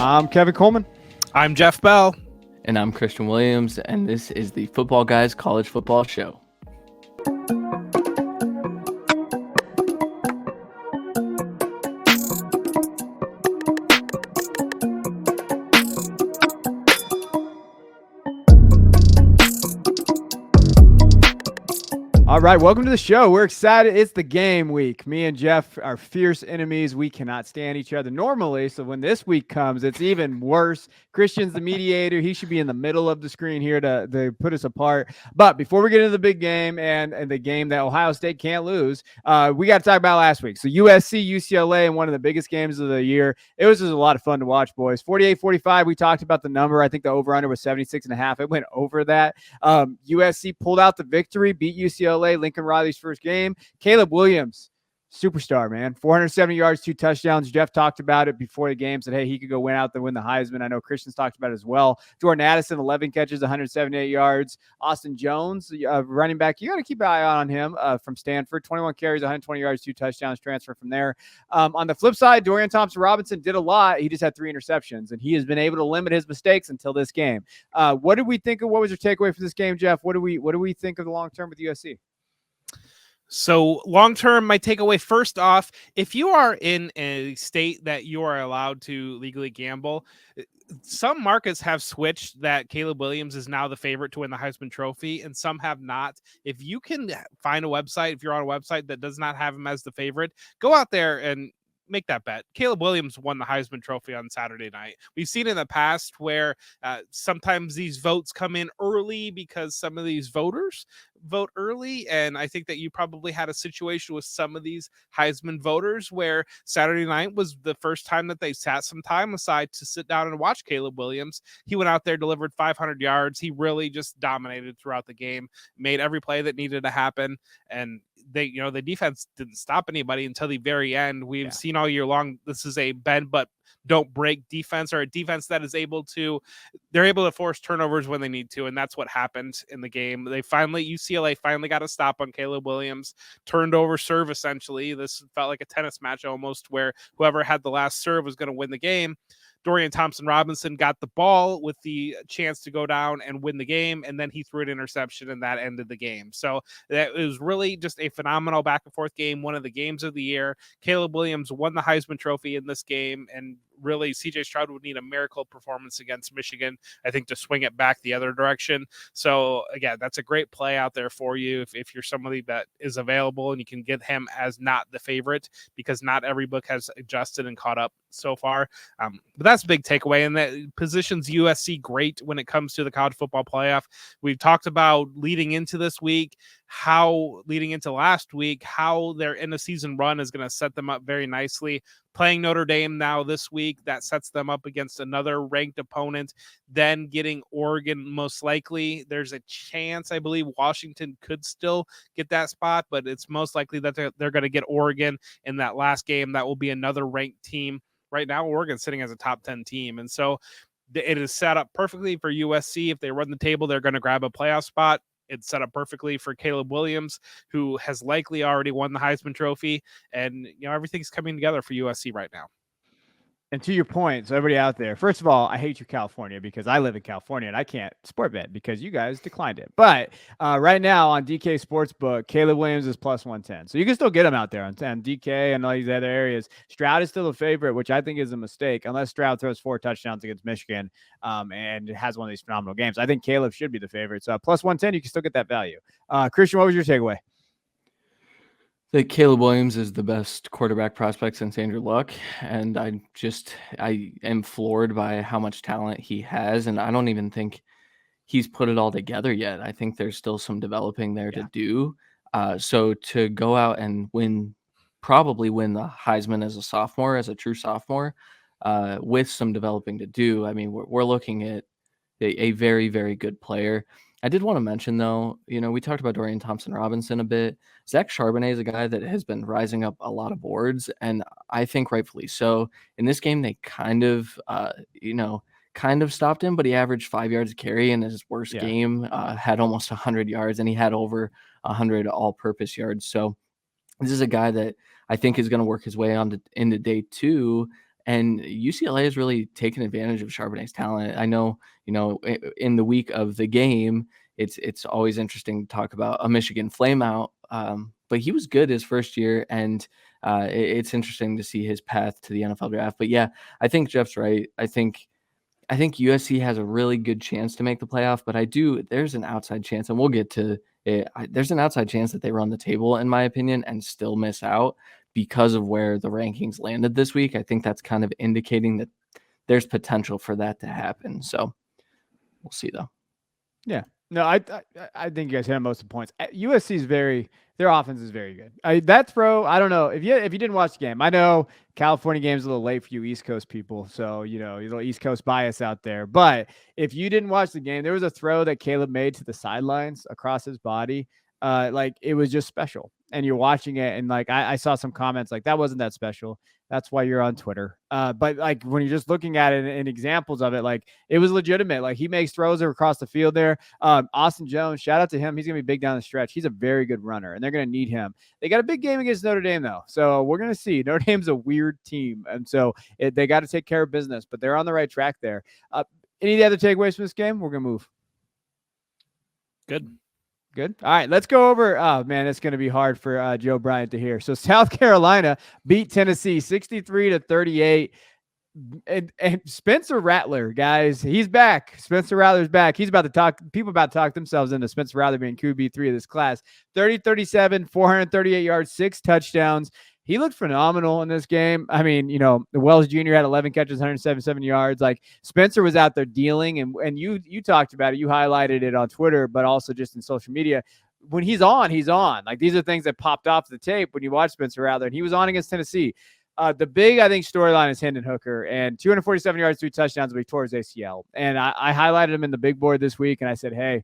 I'm Kevin Coleman. I'm Jeff Bell. And I'm Christian Williams, and this is the Footballguys College Football Show. All right, welcome to the show. We're excited. It's the game week. Me and Jeff are fierce enemies. We cannot stand each other normally, so when this week comes, it's even worse. Christian's the mediator. He should be in the middle of the screen here to put us apart. But before we get into the big game and the game that Ohio State can't lose, we got to talk about last week. So USC, UCLA, and one of the biggest games of the year. It was just a lot of fun to watch, boys. 48-45, we talked about the number. I think the over-under was 76.5. It went over that. USC pulled out the victory, beat UCLA. Lincoln Riley's first game. Caleb Williams, superstar, man. 470 yards, 2 touchdowns. Jeff talked about it before the game, said, hey, he could go win out there, win the Heisman. I know Christian's talked about it as well. Jordan Addison, 11 catches, 178 yards. Austin Jones, running back, you got to keep an eye on him from Stanford. 21 carries, 120 yards, 2 touchdowns, transfer from there. On the flip side, Dorian Thompson-Robinson did a lot. He just had 3 interceptions, and he has been able to limit his mistakes until this game. What did we think of? What was your takeaway for this game, Jeff? What do we think of the long term with USC? So long-term, my takeaway, first off, if you are in a state that you are allowed to legally gamble, some markets have switched that Caleb Williams is now the favorite to win the Heisman Trophy, and some have not. If you can find a website, if you're on a website that does not have him as the favorite, go out there and make that bet. Caleb Williams won the Heisman Trophy on Saturday night. We've seen in the past where sometimes these votes come in early because some of these voters vote early. And I think that you probably had a situation with some of these Heisman voters where Saturday night was the first time that they sat some time aside to sit down and watch Caleb Williams. He went out there, delivered 500 yards. He really just dominated throughout the game, made every play that needed to happen. And the defense didn't stop anybody until the very end. We've seen all year long, this is a bend but don't break defense, or a defense that is able to force turnovers when they need to. And that's what happened in the game. UCLA finally got a stop on Caleb Williams, turned over serve. Essentially, this felt like a tennis match almost, where whoever had the last serve was going to win the game. Dorian Thompson-Robinson got the ball with the chance to go down and win the game, and then he threw an interception, and that ended the game. So that was really just a phenomenal back-and-forth game, one of the games of the year. Caleb Williams won the Heisman Trophy in this game, and really C.J. Stroud would need a miracle performance against Michigan, I think, to swing it back the other direction. So, again, that's a great play out there for you if you're somebody that is available and you can get him as not the favorite, because not every book has adjusted and caught up so far. But that's a big takeaway, and that positions USC great when it comes to the college football playoff. We've talked about leading into this week, leading into last week, how their end of season run is going to set them up very nicely. Playing Notre Dame now this week, that sets them up against another ranked opponent, then getting Oregon most likely. There's a chance, I believe, Washington could still get that spot, but it's most likely that they're going to get Oregon in that last game. That will be another ranked team. Right now, Oregon's sitting as a top 10 team, and so it is set up perfectly for USC. If they run the table, they're going to grab a playoff spot. It's set up perfectly for Caleb Williams, who has likely already won the Heisman Trophy, and everything's coming together for USC right now. And to your point, so everybody out there, first of all, I hate you, California, because I live in California and I can't sport bet because you guys declined it. But right now on DK Sportsbook, Caleb Williams is plus 110. So you can still get him out there on DK and all these other areas. Stroud is still a favorite, which I think is a mistake, unless Stroud throws 4 touchdowns against Michigan and has one of these phenomenal games. I think Caleb should be the favorite. So plus 110, you can still get that value. Christian, what was your takeaway? That Caleb Williams is the best quarterback prospect since Andrew Luck, and I am floored by how much talent he has, and I don't even think he's put it all together yet. I think there's still some developing there to do. So to go out and probably win the Heisman as a true sophomore, with some developing to do. I mean, we're looking at a very, very good player. I did want to mention, though, we talked about Dorian Thompson-Robinson a bit. Zach Charbonnet is a guy that has been rising up a lot of boards, and I think rightfully so. In this game, they kind of stopped him, but he averaged 5 yards a carry in his worst game, had almost 100 yards, and he had over 100 all-purpose yards. So this is a guy that I think is going to work his way into day 2 And UCLA has really taken advantage of Charbonnet's talent. I know, in the week of the game, it's always interesting to talk about a Michigan flameout, but he was good his first year, and it's interesting to see his path to the NFL draft. But yeah, I think Jeff's right. I think USC has a really good chance to make the playoff, but there's an outside chance, and we'll get to it. There's an outside chance that they run the table, in my opinion, and still miss out because of where the rankings landed this week. I think that's kind of indicating that there's potential for that to happen. So we'll see, though. Yeah. No, I think you guys hit on most of the points. USC is their offense is very good. That throw, I don't know if you didn't watch the game. I know California game's a little late for you East Coast people, so a little East Coast bias out there. But if you didn't watch the game, there was a throw that Caleb made to the sidelines across his body. Like it was just special. And you're watching it, and like I saw some comments like that wasn't that special. That's why you're on Twitter. But like when you're just looking at it and examples of it, like it was legitimate. Like he makes throws across the field there. Austin Jones, shout out to him. He's gonna be big down the stretch. He's a very good runner, and they're gonna need him. They got a big game against Notre Dame though, so we're gonna see. Notre Dame's a weird team, and so they got to take care of business. But they're on the right track there. Any other takeaways from this game? We're gonna move. Good. Good. All right, let's go over. Oh, man, it's going to be hard for Joe Bryant to hear. So South Carolina beat Tennessee 63-38. And Spencer Rattler, guys, he's back. Spencer Rattler's back. He's about to talk. People about to talk themselves into Spencer Rattler being QB3 of this class. 30-37, 438 yards, 6 touchdowns. He looked phenomenal in this game. I mean, the Wells Jr. had 11 catches, 177 yards. Like Spencer was out there dealing, and you talked about it. You highlighted it on Twitter, but also just in social media. When he's on, he's on. Like these are things that popped off the tape when you watch Spencer Rattler, and he was on against Tennessee. The big, I think, storyline is Hendon Hooker, and 247 yards, 3 touchdowns, but he tore his ACL. And I highlighted him in the big board this week, and I said, hey,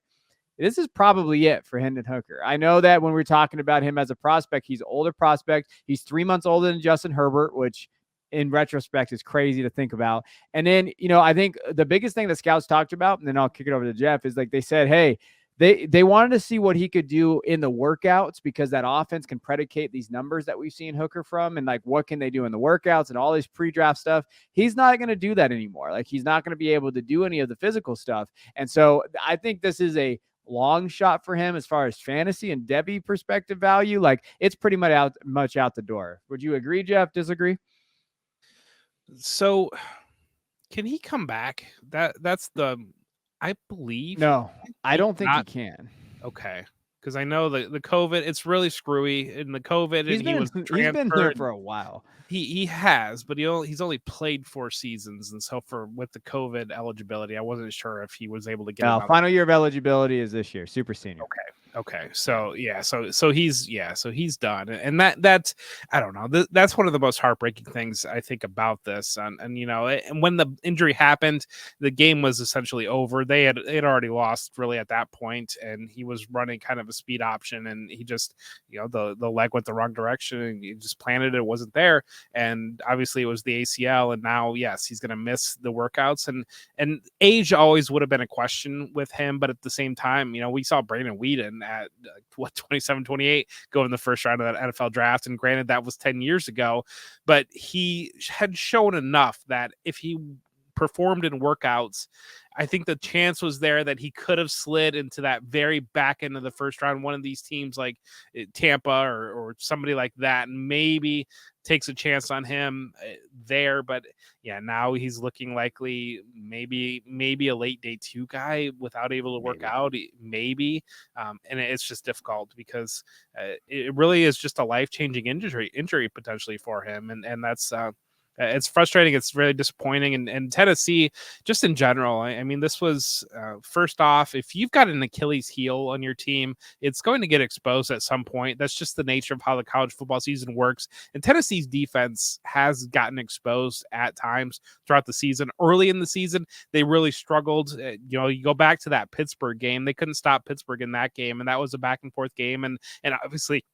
this is probably it for Hendon Hooker. I know that when we're talking about him as a prospect, he's an older prospect. He's 3 months older than Justin Herbert, which in retrospect is crazy to think about. And then, I think the biggest thing that scouts talked about, and then I'll kick it over to Jeff, is like they said, hey, they wanted to see what he could do in the workouts because that offense can predicate these numbers that we've seen Hooker from, and like what can they do in the workouts and all this pre-draft stuff. He's not going to do that anymore. Like he's not going to be able to do any of the physical stuff. And so I think this is a long shot for him as far as fantasy and Debbie perspective value. Like it's pretty much out the door. Would you agree, Jeff? Disagree? So can he come back? That's I believe. No, I don't think he can. Okay. Because I know the COVID, it's really screwy in the COVID. He's been there for a while. He has, but he's only played 4 seasons, and so with the COVID eligibility, I wasn't sure if he was able to get. Final year of eligibility is this year, super senior. Okay. So yeah, so he's done, and that's I don't know. That's one of the most heartbreaking things I think about this, and and when the injury happened, the game was essentially over. They had already lost really at that point, and he was running kind of a speed option, and he just the leg went the wrong direction, and he just planted it wasn't there. And obviously it was the ACL, and now yes, he's going to miss the workouts, and age always would have been a question with him, but at the same time, we saw Brandon Weeden at 27, 28 go in the first round of that NFL draft, and granted that was 10 years ago, but he had shown enough that if he performed in workouts, I think the chance was there that he could have slid into that very back end of the first round. One of these teams like Tampa or somebody like that, and maybe takes a chance on him there. But yeah, now he's looking likely maybe a late day 2 guy without able to work out. Maybe. And it's just difficult because it really is just a life-changing injury potentially for him. And that's, it's frustrating. It's really disappointing. And Tennessee, just in general, I mean, this was first off, if you've got an Achilles heel on your team, it's going to get exposed at some point. That's just the nature of how the college football season works. And Tennessee's defense has gotten exposed at times throughout the season. Early in the season, they really struggled. You go back to that Pittsburgh game. They couldn't stop Pittsburgh in that game. And that was a back and forth game. And obviously,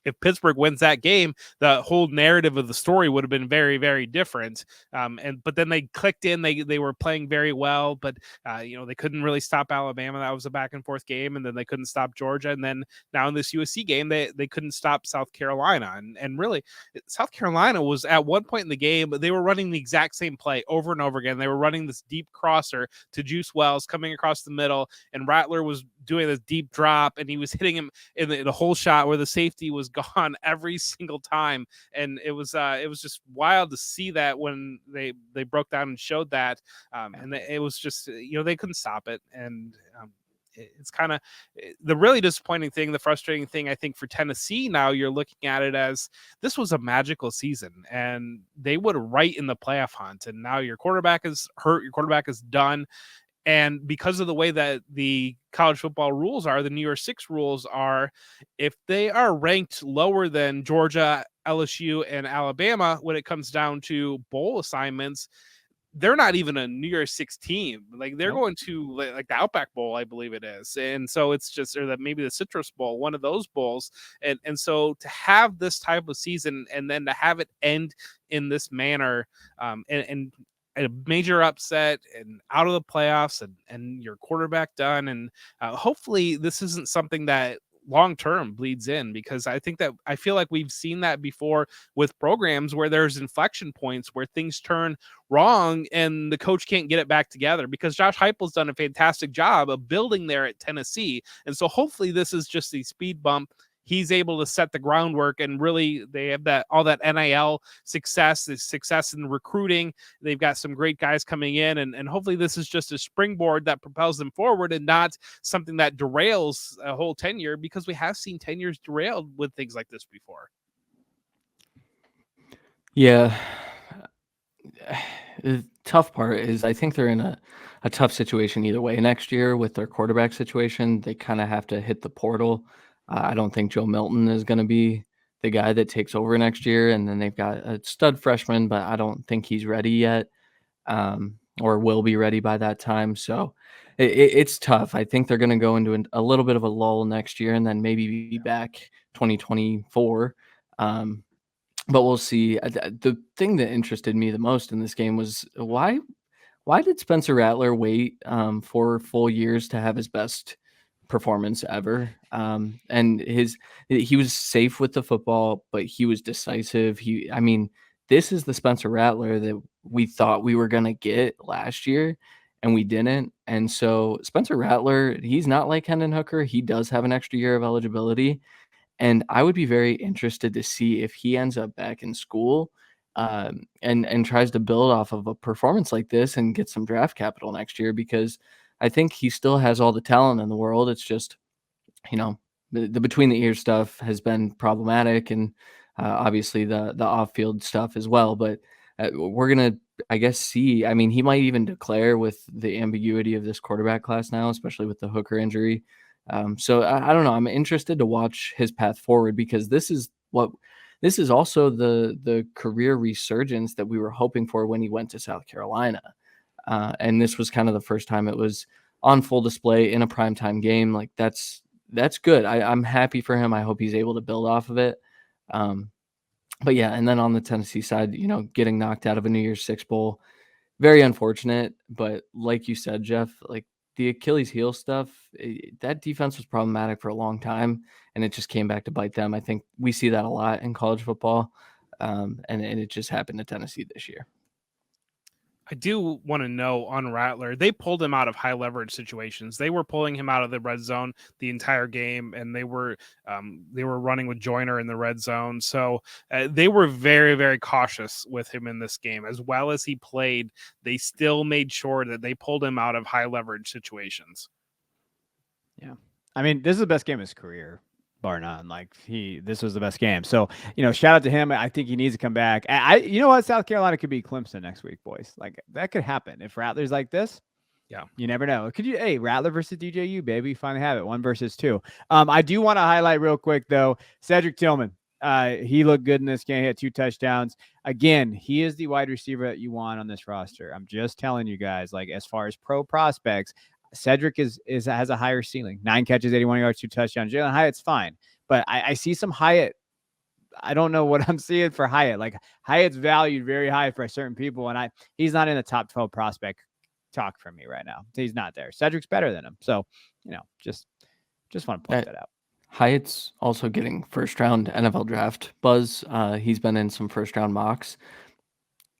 if Pittsburgh wins that game, the whole narrative of the story would have been very, very different. But then they clicked in. They were playing very well, but they couldn't really stop Alabama. That was a back and forth game, and then they couldn't stop Georgia. And then now in this USC game, they couldn't stop South Carolina. And really, South Carolina was at one point in the game, they were running the exact same play over and over again. They were running this deep crosser to Juice Wells coming across the middle, and Rattler was doing this deep drop, and he was hitting him in the whole shot where the safety was gone every single time. And it was just wild to see that when they broke down and showed that. And it was just, they couldn't stop it. And it's kind of the really disappointing thing, the frustrating thing, I think, for Tennessee. Now you're looking at it as this was a magical season and they would right in the playoff hunt. And now your quarterback is hurt. Your quarterback is done. And because of the way that the college football rules are, the New Year's Six rules are, if they are ranked lower than Georgia, LSU, and Alabama, when it comes down to bowl assignments, they're not even a New Year's Six team. Like they're going to like the Outback Bowl, I believe it is. And so it's just, or that maybe the Citrus Bowl, one of those bowls. And so to have this type of season and then to have it end in this manner, and a major upset and out of the playoffs and your quarterback done. And hopefully this isn't something that long-term bleeds in, because I feel like we've seen that before with programs where there's inflection points where things turn wrong and the coach can't get it back together, because Josh Heupel's done a fantastic job of building there at Tennessee. And so hopefully this is just a speed bump. He's able to set the groundwork, and really they have all that NIL success, the success in recruiting. They've got some great guys coming in, and hopefully this is just a springboard that propels them forward and not something that derails a whole tenure, because we have seen tenures derailed with things like this before. Yeah. The tough part is I think they're in a tough situation either way. Next year with their quarterback situation, they kind of have to hit the portal. I don't think Joe Milton is going to be the guy that takes over next year. And then they've got a stud freshman, but I don't think he's ready yet, or will be ready by that time. So it's tough. I think they're going to go into a little bit of a lull next year and then maybe be back 2024. But we'll see. The thing that interested me the most in this game was why did Spencer Rattler wait 4 full years to have his best performance ever? And he was safe with the football, but he was decisive. This is the Spencer Rattler that we thought we were going to get last year, and we didn't. And so Spencer Rattler, he's not like Hendon Hooker. He does have an extra year of eligibility. And I would be very interested to see if he ends up back in school and tries to build off of a performance like this and get some draft capital next year, because I think he still has all the talent in the world. It's just, the between the ears stuff has been problematic, and obviously the off-field stuff as well. But we're going to, I guess, see. I mean, he might even declare with the ambiguity of this quarterback class now, especially with the Hooker injury. So I don't know. I'm interested to watch his path forward, because this is also the career resurgence that we were hoping for when he went to South Carolina. And this was kind of the first time it was on full display in a primetime game. Like that's good. I'm happy for him. I hope he's able to build off of it. But yeah, and then on the Tennessee side, getting knocked out of a New Year's Six bowl, very unfortunate. But like you said, Jeff, like the Achilles heel stuff, that defense was problematic for a long time, and it just came back to bite them. I think we see that a lot in college football, and it just happened to Tennessee this year. I do want to know on Rattler, they pulled him out of high leverage situations. They were pulling him out of the red zone the entire game, and they were running with Joyner in the red zone. So they were very, very cautious with him in this game. As well as he played, they still made sure that they pulled him out of high leverage situations. Yeah. I mean, this is the best game of his career, bar none. Like this was the best game. So, shout out to him. I think he needs to come back. You know what? South Carolina could be Clemson next week, boys. Like that could happen if Rattler's like this. Yeah. You never know. Rattler versus DJU, baby. Finally have it. 1 versus 2. I do want to highlight real quick though, Cedric Tillman. He looked good in this game. He had 2 touchdowns. Again, he is the wide receiver that you want on this roster. I'm just telling you guys, like as far as pro prospects, Cedric has a higher ceiling. 9 catches, 81 yards, 2 touchdowns. Jalen Hyatt's fine, but I see some Hyatt I don't know what I'm seeing for Hyatt. Like Hyatt's valued very high for certain people, and he's not in the top 12 prospect talk for me right now. He's not there. Cedric's better than him. So, just want to point that out. Hyatt's also getting first round NFL draft buzz. He's been in some first round mocks.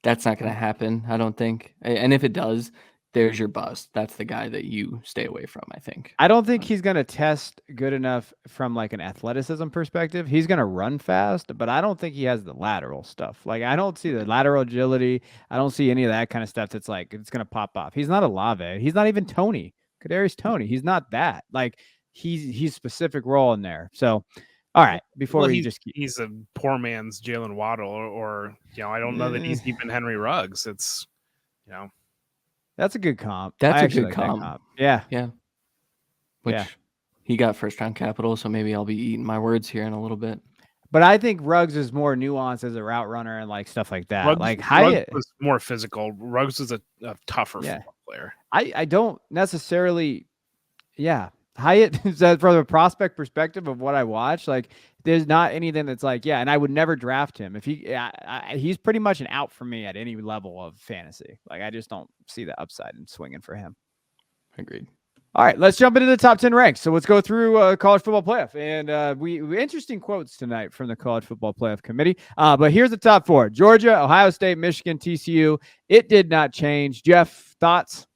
That's not going to happen, I don't think. And if it does, there's your bust. That's the guy that you stay away from, I think. I don't think he's going to test good enough from like an athleticism perspective. He's going to run fast, but I don't think he has the lateral stuff. Like I don't see the lateral agility. I don't see any of that kind of stuff that's like it's going to pop off. He's not a Olave. He's not even Tony. Kadarius Toney. He's not that. Like he's specific role in there. So all right, before he's a poor man's Jalen Waddle or I don't know that he's even Henry Ruggs. It's that's a good comp. That's a good comp. Yeah. Which he got first round capital, so maybe I'll be eating my words here in a little bit. But I think Ruggs is more nuanced as a route runner and like stuff like that. Ruggs was more physical. Ruggs is a tougher football player. I don't necessarily, Hyatt, from a prospect perspective of what I watch, like there's not anything that's like, and I would never draft him. If he's pretty much an out for me at any level of fantasy. Like I just don't see the upside in swinging for him. Agreed. All right, let's jump into the top 10 ranks. So let's go through college football playoff. And we interesting quotes tonight from the college football playoff committee. But here's the top 4: Georgia, Ohio State, Michigan, TCU. It did not change. Jeff, thoughts?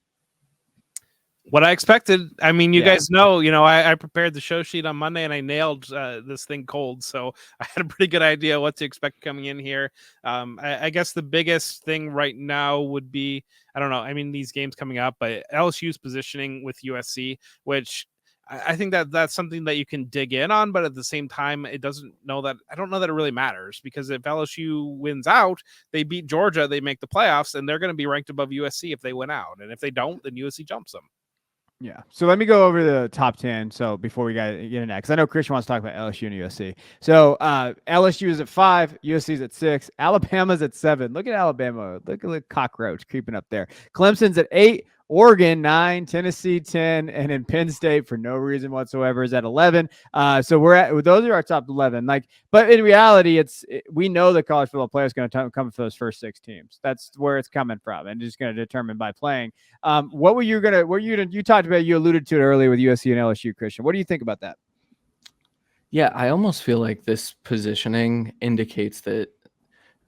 What I expected. I mean, you guys know, I prepared the show sheet on Monday and I nailed this thing cold. So I had a pretty good idea what to expect coming in here. I guess the biggest thing right now would be, I don't know. I mean, these games coming up, but LSU's positioning with USC, which I think that's something that you can dig in on. But at the same time, I don't know that it really matters, because if LSU wins out, they beat Georgia, they make the playoffs, and they're going to be ranked above USC if they win out. And if they don't, then USC jumps them. Yeah. So let me go over the top 10. So before we get into that, because I know Christian wants to talk about LSU and USC. So LSU is at 5, USC is at 6, Alabama's at 7. Look at Alabama. Look at the cockroach creeping up there. Clemson's at 8, Oregon 9, Tennessee 10, and then Penn State for no reason whatsoever is at 11. So those are our top 11. But in reality, we know the college football player is going to come for those first 6 teams. That's where it's coming from, and just going to determine by playing. You talked about, you alluded to it earlier with USC and LSU, Christian. What do you think about that? Yeah, I almost feel like this positioning indicates that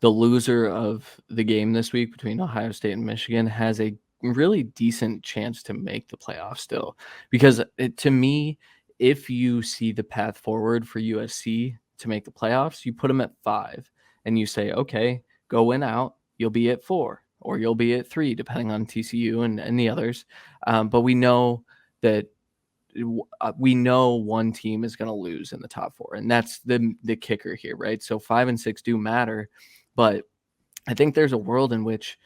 the loser of the game this week between Ohio State and Michigan has a really decent chance to make the playoffs still, because to me, if you see the path forward for USC to make the playoffs, you put them at 5 and you say, okay, go win out, you'll be at 4 or you'll be at 3 depending on TCU and the others, but we know that one team is going to lose in the top 4, and that's the kicker here, right? So 5 and 6 do matter, but I think there's a world in which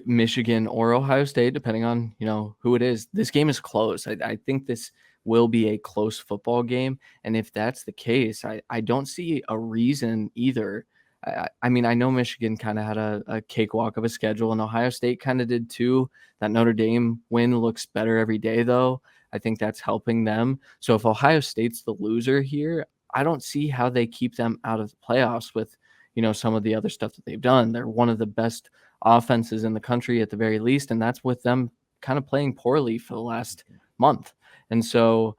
Michigan or Ohio State, depending on who it is, this game is close. I think this will be a close football game, and if that's the case, I don't see a reason either. I mean, I know Michigan kind of had a cakewalk of a schedule, and Ohio State kind of did too. That Notre Dame win looks better every day, though. I think that's helping them. So if Ohio State's the loser here, I don't see how they keep them out of the playoffs with some of the other stuff that they've done. They're one of the best offenses in the country at the very least, and that's with them kind of playing poorly for the last month. And so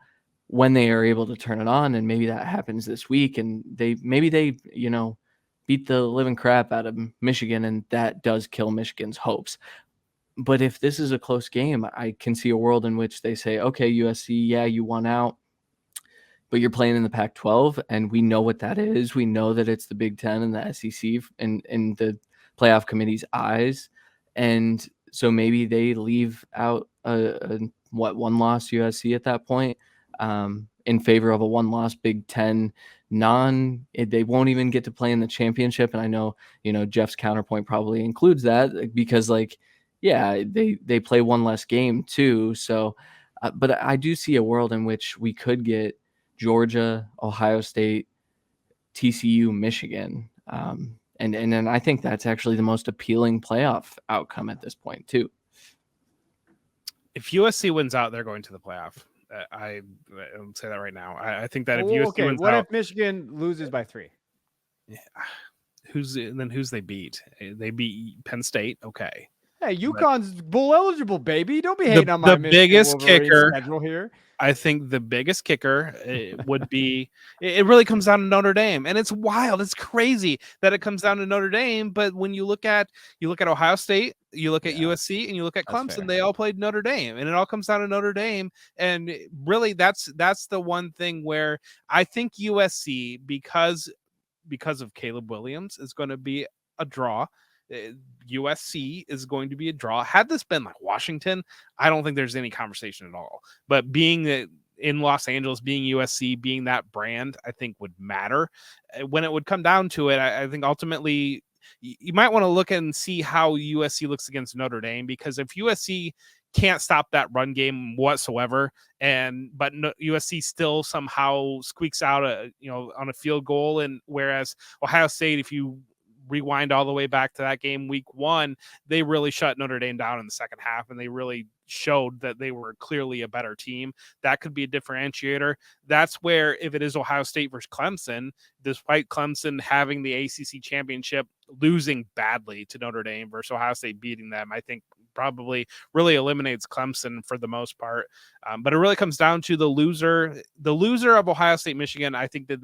when they are able to turn it on, and maybe that happens this week, and they beat the living crap out of Michigan, and that does kill Michigan's hopes. But if this is a close game, I can see a world in which they say, okay, USC, yeah, you won out, but you're playing in the Pac-12, and we know what that is. We know that it's the Big Ten and the SEC in the playoff committee's eyes. And so maybe they leave out one loss USC at that point in favor of a 1-loss Big Ten they won't even get to play in the championship. And I know, Jeff's counterpoint probably includes that because they play one less game too. So, but I do see a world in which we could get Georgia, Ohio State, TCU, Michigan. And then I think that's actually the most appealing playoff outcome at this point too. If USC wins out, they're going to the playoff. I will say that right now. I think that if USC wins what out, if Michigan loses by 3? who's they beat? They beat Penn State. Okay. Hey, UConn's bowl eligible, baby. Don't be The hating on my Michigan biggest Wolverine kicker, schedule here. I think the biggest kicker would be it really comes down to Notre Dame, and it's wild. It's crazy that it comes down to Notre Dame. But when you look at Ohio State, you look at USC, and you look at Clemson, fair. they all played Notre Dame, and it all comes down to Notre Dame. And really, that's the one thing where I think USC, because of Caleb Williams, is going to be a draw. USC is going to be a draw. Had this been like Washington, I don't think there's any conversation at all. But being in Los Angeles, being USC, being that brand, I think would matter. When it would come down to it, I think ultimately you might want to look and see how USC looks against Notre Dame, because if USC can't stop that run game whatsoever, but USC still somehow squeaks out on a field goal, and whereas Ohio State, if you rewind all the way back to that game week 1, they really shut Notre Dame down in the second half, and they really showed that they were clearly a better team. That could be a differentiator. That's where, if it is Ohio State versus Clemson, despite Clemson having the ACC championship, losing badly to Notre Dame versus Ohio State beating them, I think probably really eliminates Clemson for the most part. But it really comes down to the loser of Ohio State, Michigan. I think that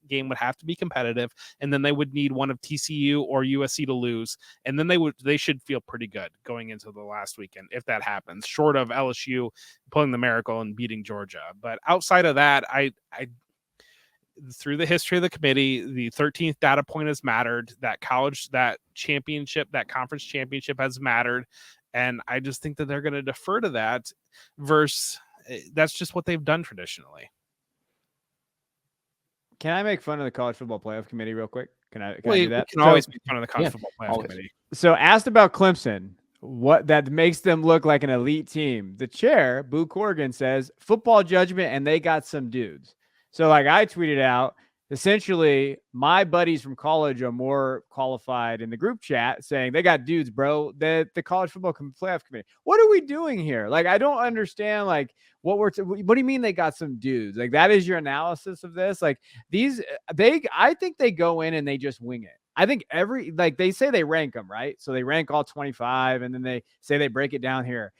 game would have to be competitive, and then they would need one of TCU or USC to lose, and then they should feel pretty good going into the last weekend if that happens, short of LSU pulling the miracle and beating Georgia. But outside of that, I through the history of the committee, the 13th data point has mattered. That championship, that conference championship has mattered. And I just think that they're going to defer to that versus that's just what they've done traditionally. Can I make fun of the college football playoff committee real quick? Can I do that? You can always make fun of the college football playoff committee. So asked about Clemson, what that makes them look like an elite team. The chair, Boo Corrigan, says football judgment, and they got some dudes. So like I tweeted out, essentially my buddies from college are more qualified in the group chat saying they got dudes, bro, the college football playoff committee. What are we doing here? Like, I don't understand like what do you mean they got some dudes? Like, that is your analysis of this? Like I think they go in and they just wing it. I think they say they rank them, right? So they rank all 25 and then they say they break it down here.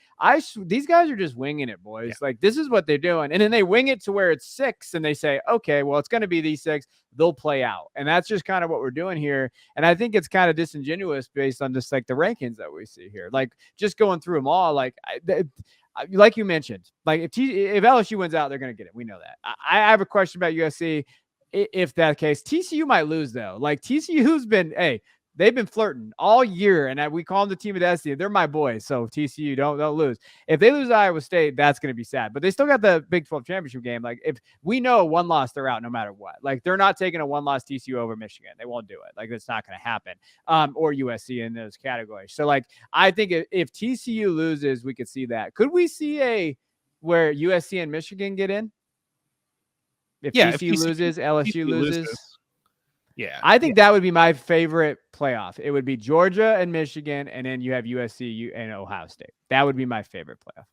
These guys are just winging it, boys. Yeah. Like, this is what they're doing. And then they wing it to where it's 6 and they say, okay, well, it's going to be these 6. They'll play out. And that's just kind of what we're doing here. And I think it's kind of disingenuous based on just like the rankings that we see here. Like, just going through them all, like you mentioned, like if LSU wins out, they're going to get it. We know that. I have a question about USC. If that case, TCU might lose though. Like, TCU's been, they've been flirting all year, and we call them the team of destiny. They're my boys, so TCU don't lose. If they lose Iowa State, that's going to be sad. But they still got the Big 12 championship game. Like, if we know one loss, they're out no matter what. Like, they're not taking a one-loss TCU over Michigan. They won't do it. Like, that's not going to happen. Or USC in those categories. So, like, I think if TCU loses, we could see that. Could we see where USC and Michigan get in? If TCU loses, LSU loses. Yeah. I think that would be my favorite playoff. It would be Georgia and Michigan, and then you have USC and Ohio State. That would be my favorite playoff.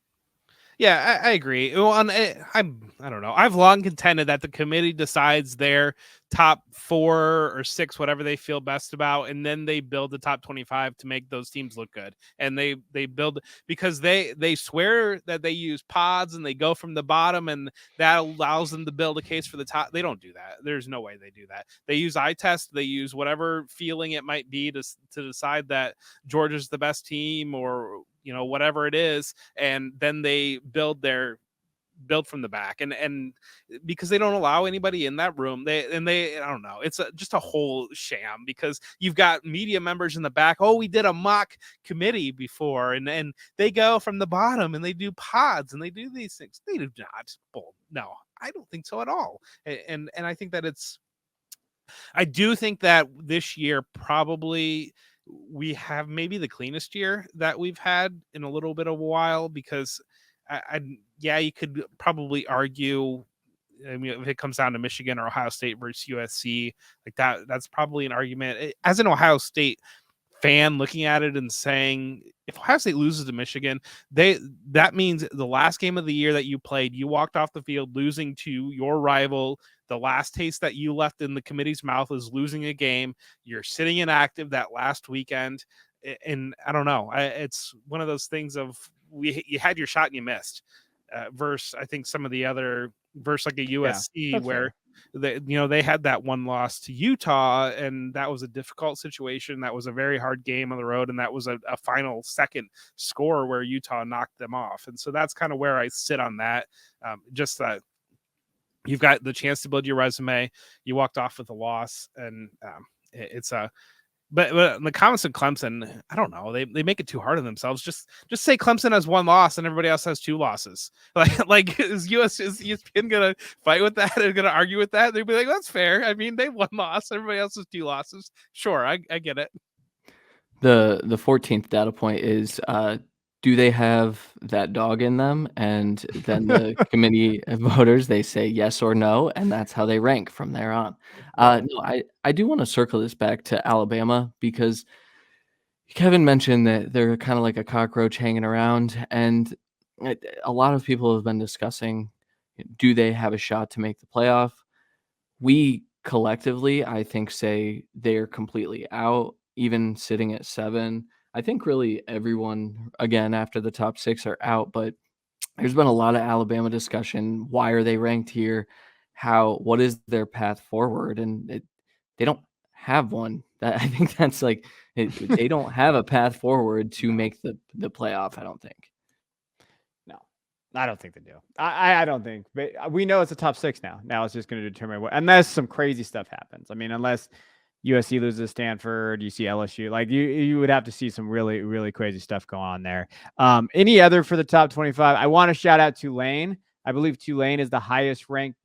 Yeah, I agree. Well, I don't know. I've long contended that the committee decides their top 4 or 6, whatever they feel best about, and then they build the top 25 to make those teams look good. And they build, because they swear that they use pods and they go from the bottom, and that allows them to build a case for the top. They don't do that. There's no way they do that. They use eye test. They use whatever feeling it might be to decide that Georgia's the best team, or whatever it is, and then they build from the back, and because they don't allow anybody in that room, they I don't know, it's just a whole sham, because you've got media members in the back. Oh, we did a mock committee before, and they go from the bottom and they do pods and they do these things. They do not. No, I don't think so at all. And I think that I do think that this year probably we have maybe the cleanest year that we've had in a little bit of a while, because you could probably argue, I mean, if it comes down to Michigan or Ohio State versus USC, like that's probably an argument. As an Ohio State fan looking at it and saying, if Ohio State loses to Michigan, that means the last game of the year that you played, you walked off the field losing to your rival. The last taste that you left in the committee's mouth is losing a game. You're sitting inactive that last weekend. And I don't know. It's one of those things of you had your shot and you missed. Versus, I think some of the other versus like a USC where they had that one loss to Utah, and that was a difficult situation. That was a very hard game on the road, and that was a final second score where Utah knocked them off. And so that's kind of where I sit on that. Just that you've got the chance to build your resume. You walked off with a loss, and it's a. But the comments in Clemson, I don't know. They make it too hard on themselves. Just say Clemson has one loss and everybody else has two losses. Like is ESPN gonna fight with that and gonna argue with that? They'd be like, that's fair. I mean, they have one loss, everybody else has two losses. Sure, I get it. The 14th data point is do they have that dog in them? And then the committee of voters, they say yes or no, and that's how they rank from there on. No, I do want to circle this back to Alabama because Kevin mentioned that they're kind of like a cockroach hanging around, and a lot of people have been discussing, do they have a shot to make the playoff? We collectively, I think, say they're completely out, even sitting at 7. I think really everyone, again, after the top 6 are out, but there's been a lot of Alabama discussion. Why are they ranked here? What is their path forward? And they don't have one. I think that's like, they don't have a path forward to make the playoff, I don't think. No, I don't think they do. I don't think. But we know it's a top 6 now. Now it's just going to determine what, unless some crazy stuff happens. I mean, unless USC loses to Stanford, you see LSU. Like you would have to see some really, really crazy stuff go on there. Any other for the top 25? I want to shout out Tulane. I believe Tulane is the highest ranked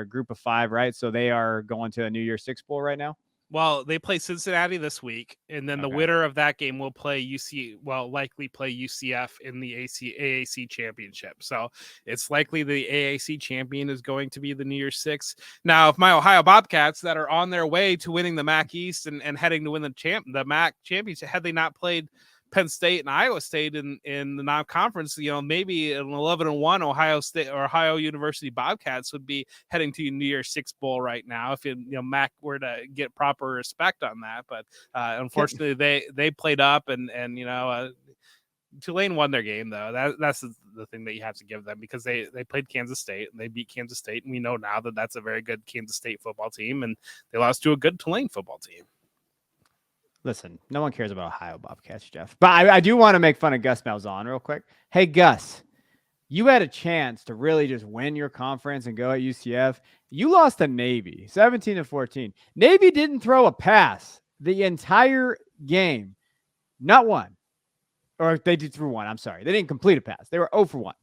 group of 5, right? So they are going to a New Year's Six Bowl right now. Well, they play Cincinnati this week, and then the winner of that game will play likely play UCF in the AAC championship. So it's likely the AAC champion is going to be the New Year's Six. Now, if my Ohio Bobcats that are on their way to winning the MAC East and heading to win the MAC championship, had they not played Penn State and Iowa State in the non-conference, maybe an 11-1 Ohio University Bobcats would be heading to New Year's Six Bowl right now if MAC were to get proper respect on that. But unfortunately, they played up and Tulane won their game though. That's the thing that you have to give them because they played Kansas State and they beat Kansas State, and we know now that that's a very good Kansas State football team, and they lost to a good Tulane football team. Listen, no one cares about Ohio Bobcats, Jeff. But I do want to make fun of Gus Malzahn real quick. Hey, Gus, you had a chance to really just win your conference and go at UCF. You lost to Navy, 17-14. Navy didn't throw a pass the entire game. Not one. Or they did through one. I'm sorry. They didn't complete a pass. They were 0 for 1.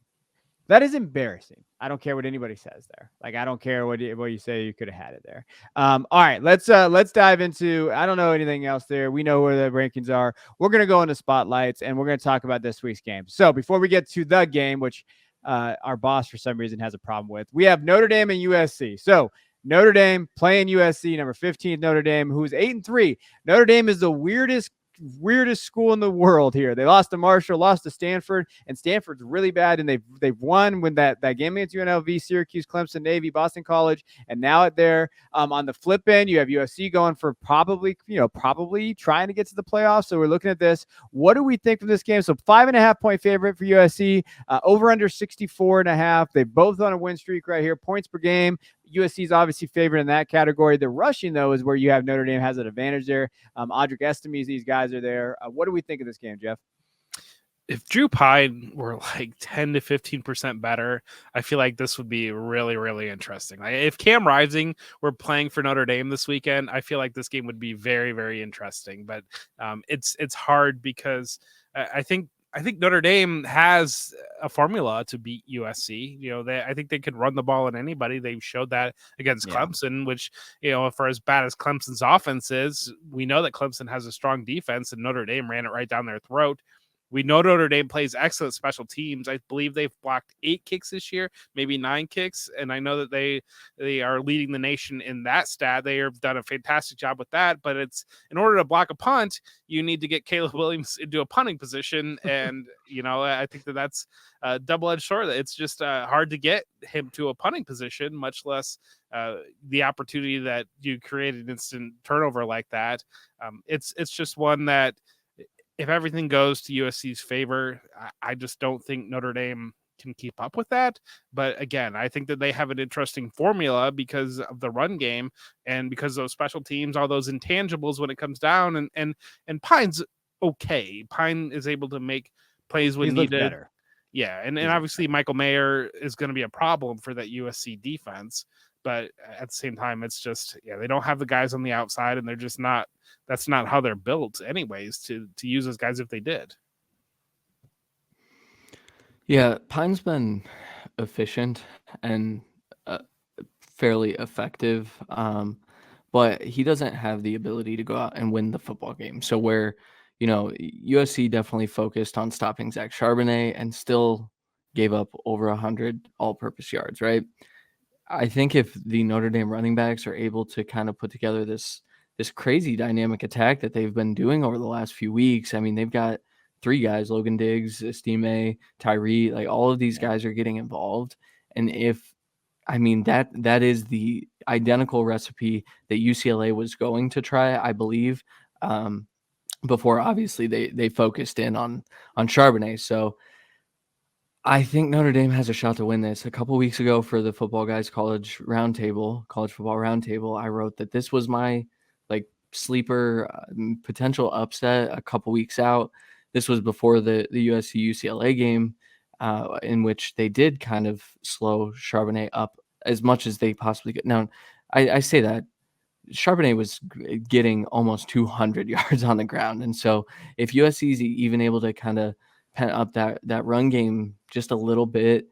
That is embarrassing. I don't care what anybody says there. Like, I don't care what you say. You could have had it there. All right, let's dive into. I don't know anything else there. We know where the rankings are. We're gonna go into spotlights and we're gonna talk about this week's game. So before we get to the game, which our boss for some reason has a problem with, we have Notre Dame and USC. So Notre Dame playing USC, number 15 Notre Dame, who's 8-3. Notre Dame is the weirdest school in the world here. They lost to Marshall, lost to Stanford, and Stanford's really bad, and they've won when that game against UNLV, Syracuse, Clemson, Navy, Boston College, and now they're on the flip end. You have USC going for probably trying to get to the playoffs. So we're looking at this. What do we think from this game? So 5.5 point favorite for USC, over under 64.5. They both on a win streak right here. Points per game. USC is obviously favored in that category. The rushing, though, is where you have Notre Dame has an advantage there. Audric Estemes, these guys are there. What do we think of this game, Jeff? If Drew Pine were like 10 to 15% better, I feel like this would be really, really interesting. Like if Cam Rising were playing for Notre Dame this weekend, I feel like this game would be very, very interesting. But it's hard because I think Notre Dame has a formula to beat USC. I think they could run the ball on anybody. They've showed that against Clemson, which, for as bad as Clemson's offense is, we know that Clemson has a strong defense and Notre Dame ran it right down their throat. We know Notre Dame plays excellent special teams. I believe they've blocked 8 kicks this year, maybe 9 kicks. And I know that they are leading the nation in that stat. They have done a fantastic job with that. But it's in order to block a punt, you need to get Caleb Williams into a punting position. And, I think that's a double-edged sword. It's just hard to get him to a punting position, much less the opportunity that you create an instant turnover like that. It's just one that, if everything goes to USC's favor, I just don't think Notre Dame can keep up with that. But again, I think that they have an interesting formula because of the run game and because of those special teams, all those intangibles when it comes down. And Pine's okay. Pine is able to make plays when needed. Better. Yeah, and obviously Michael Mayer is going to be a problem for that USC defense. But at the same time, it's just, they don't have the guys on the outside, and they're just not. That's not how they're built, anyways. To use those guys if they did. Yeah, Pine's been efficient and fairly effective, but he doesn't have the ability to go out and win the football game. So where USC definitely focused on stopping Zach Charbonnet and still gave up over 100 all-purpose yards, right? I think if the Notre Dame running backs are able to kind of put together this crazy dynamic attack that they've been doing over the last few weeks, I mean, they've got 3 guys, Logan Diggs, Estime, Tyree, like all of these guys are getting involved. And that is the identical recipe that UCLA was going to try, I believe, before obviously they focused in on Charbonnet. So I think Notre Dame has a shot to win this. A couple weeks ago for the Footballguys College Football Roundtable, I wrote that this was my sleeper potential upset a couple weeks out. This was before the USC UCLA game, in which they did kind of slow Charbonnet up as much as they possibly could. Now, I say that Charbonnet was getting almost 200 yards on the ground, and so if USC is even able to kind of pen up that run game just a little bit,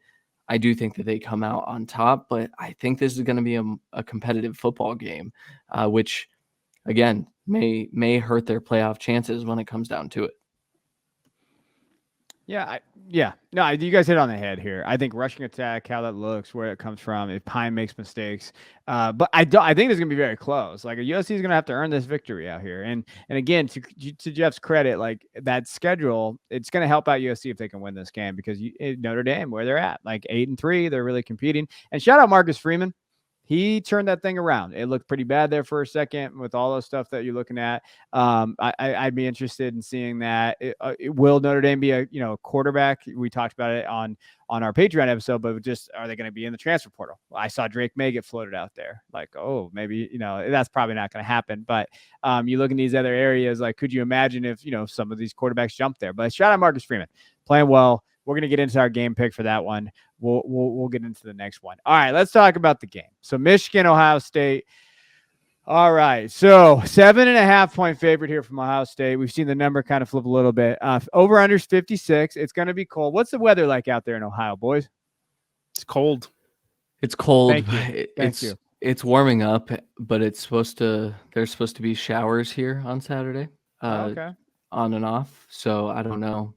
I do think that they come out on top. But I think this is going to be a competitive football game, which again may hurt their playoff chances when it comes down to it. No, you guys hit on the head here. I think rushing attack, how that looks, where it comes from, if Pine makes mistakes, but I think it's gonna be very close. Like USC is gonna have to earn this victory out here, and again, to Jeff's credit, like that schedule, it's gonna help out USC if they can win this game because Notre Dame, where they're at, like 8-3, they're really competing. And shout out Marcus Freeman. He turned that thing around. It looked pretty bad there for a second with all those stuff that you're looking at. I'd be interested in seeing that. Will Notre Dame be a quarterback? We talked about it on our Patreon episode, but just are they going to be in the transfer portal? I saw Drake May get floated out there. Like, oh, maybe that's probably not going to happen. But you look in these other areas, like, could you imagine if some of these quarterbacks jump there? But shout out Marcus Freeman, playing well. We're going to get into our game pick for that one. We'll get into the next one. All right, let's talk about the game. So Michigan, Ohio State. All right, so 7.5-point favorite here from Ohio State. We've seen the number kind of flip a little bit. Over under 56. It's going to be cold. What's the weather like out there in Ohio, boys? It's cold. It's cold. Thank you. It's warming up, but there's supposed to be showers here on Saturday. Okay. On and off. So I don't know.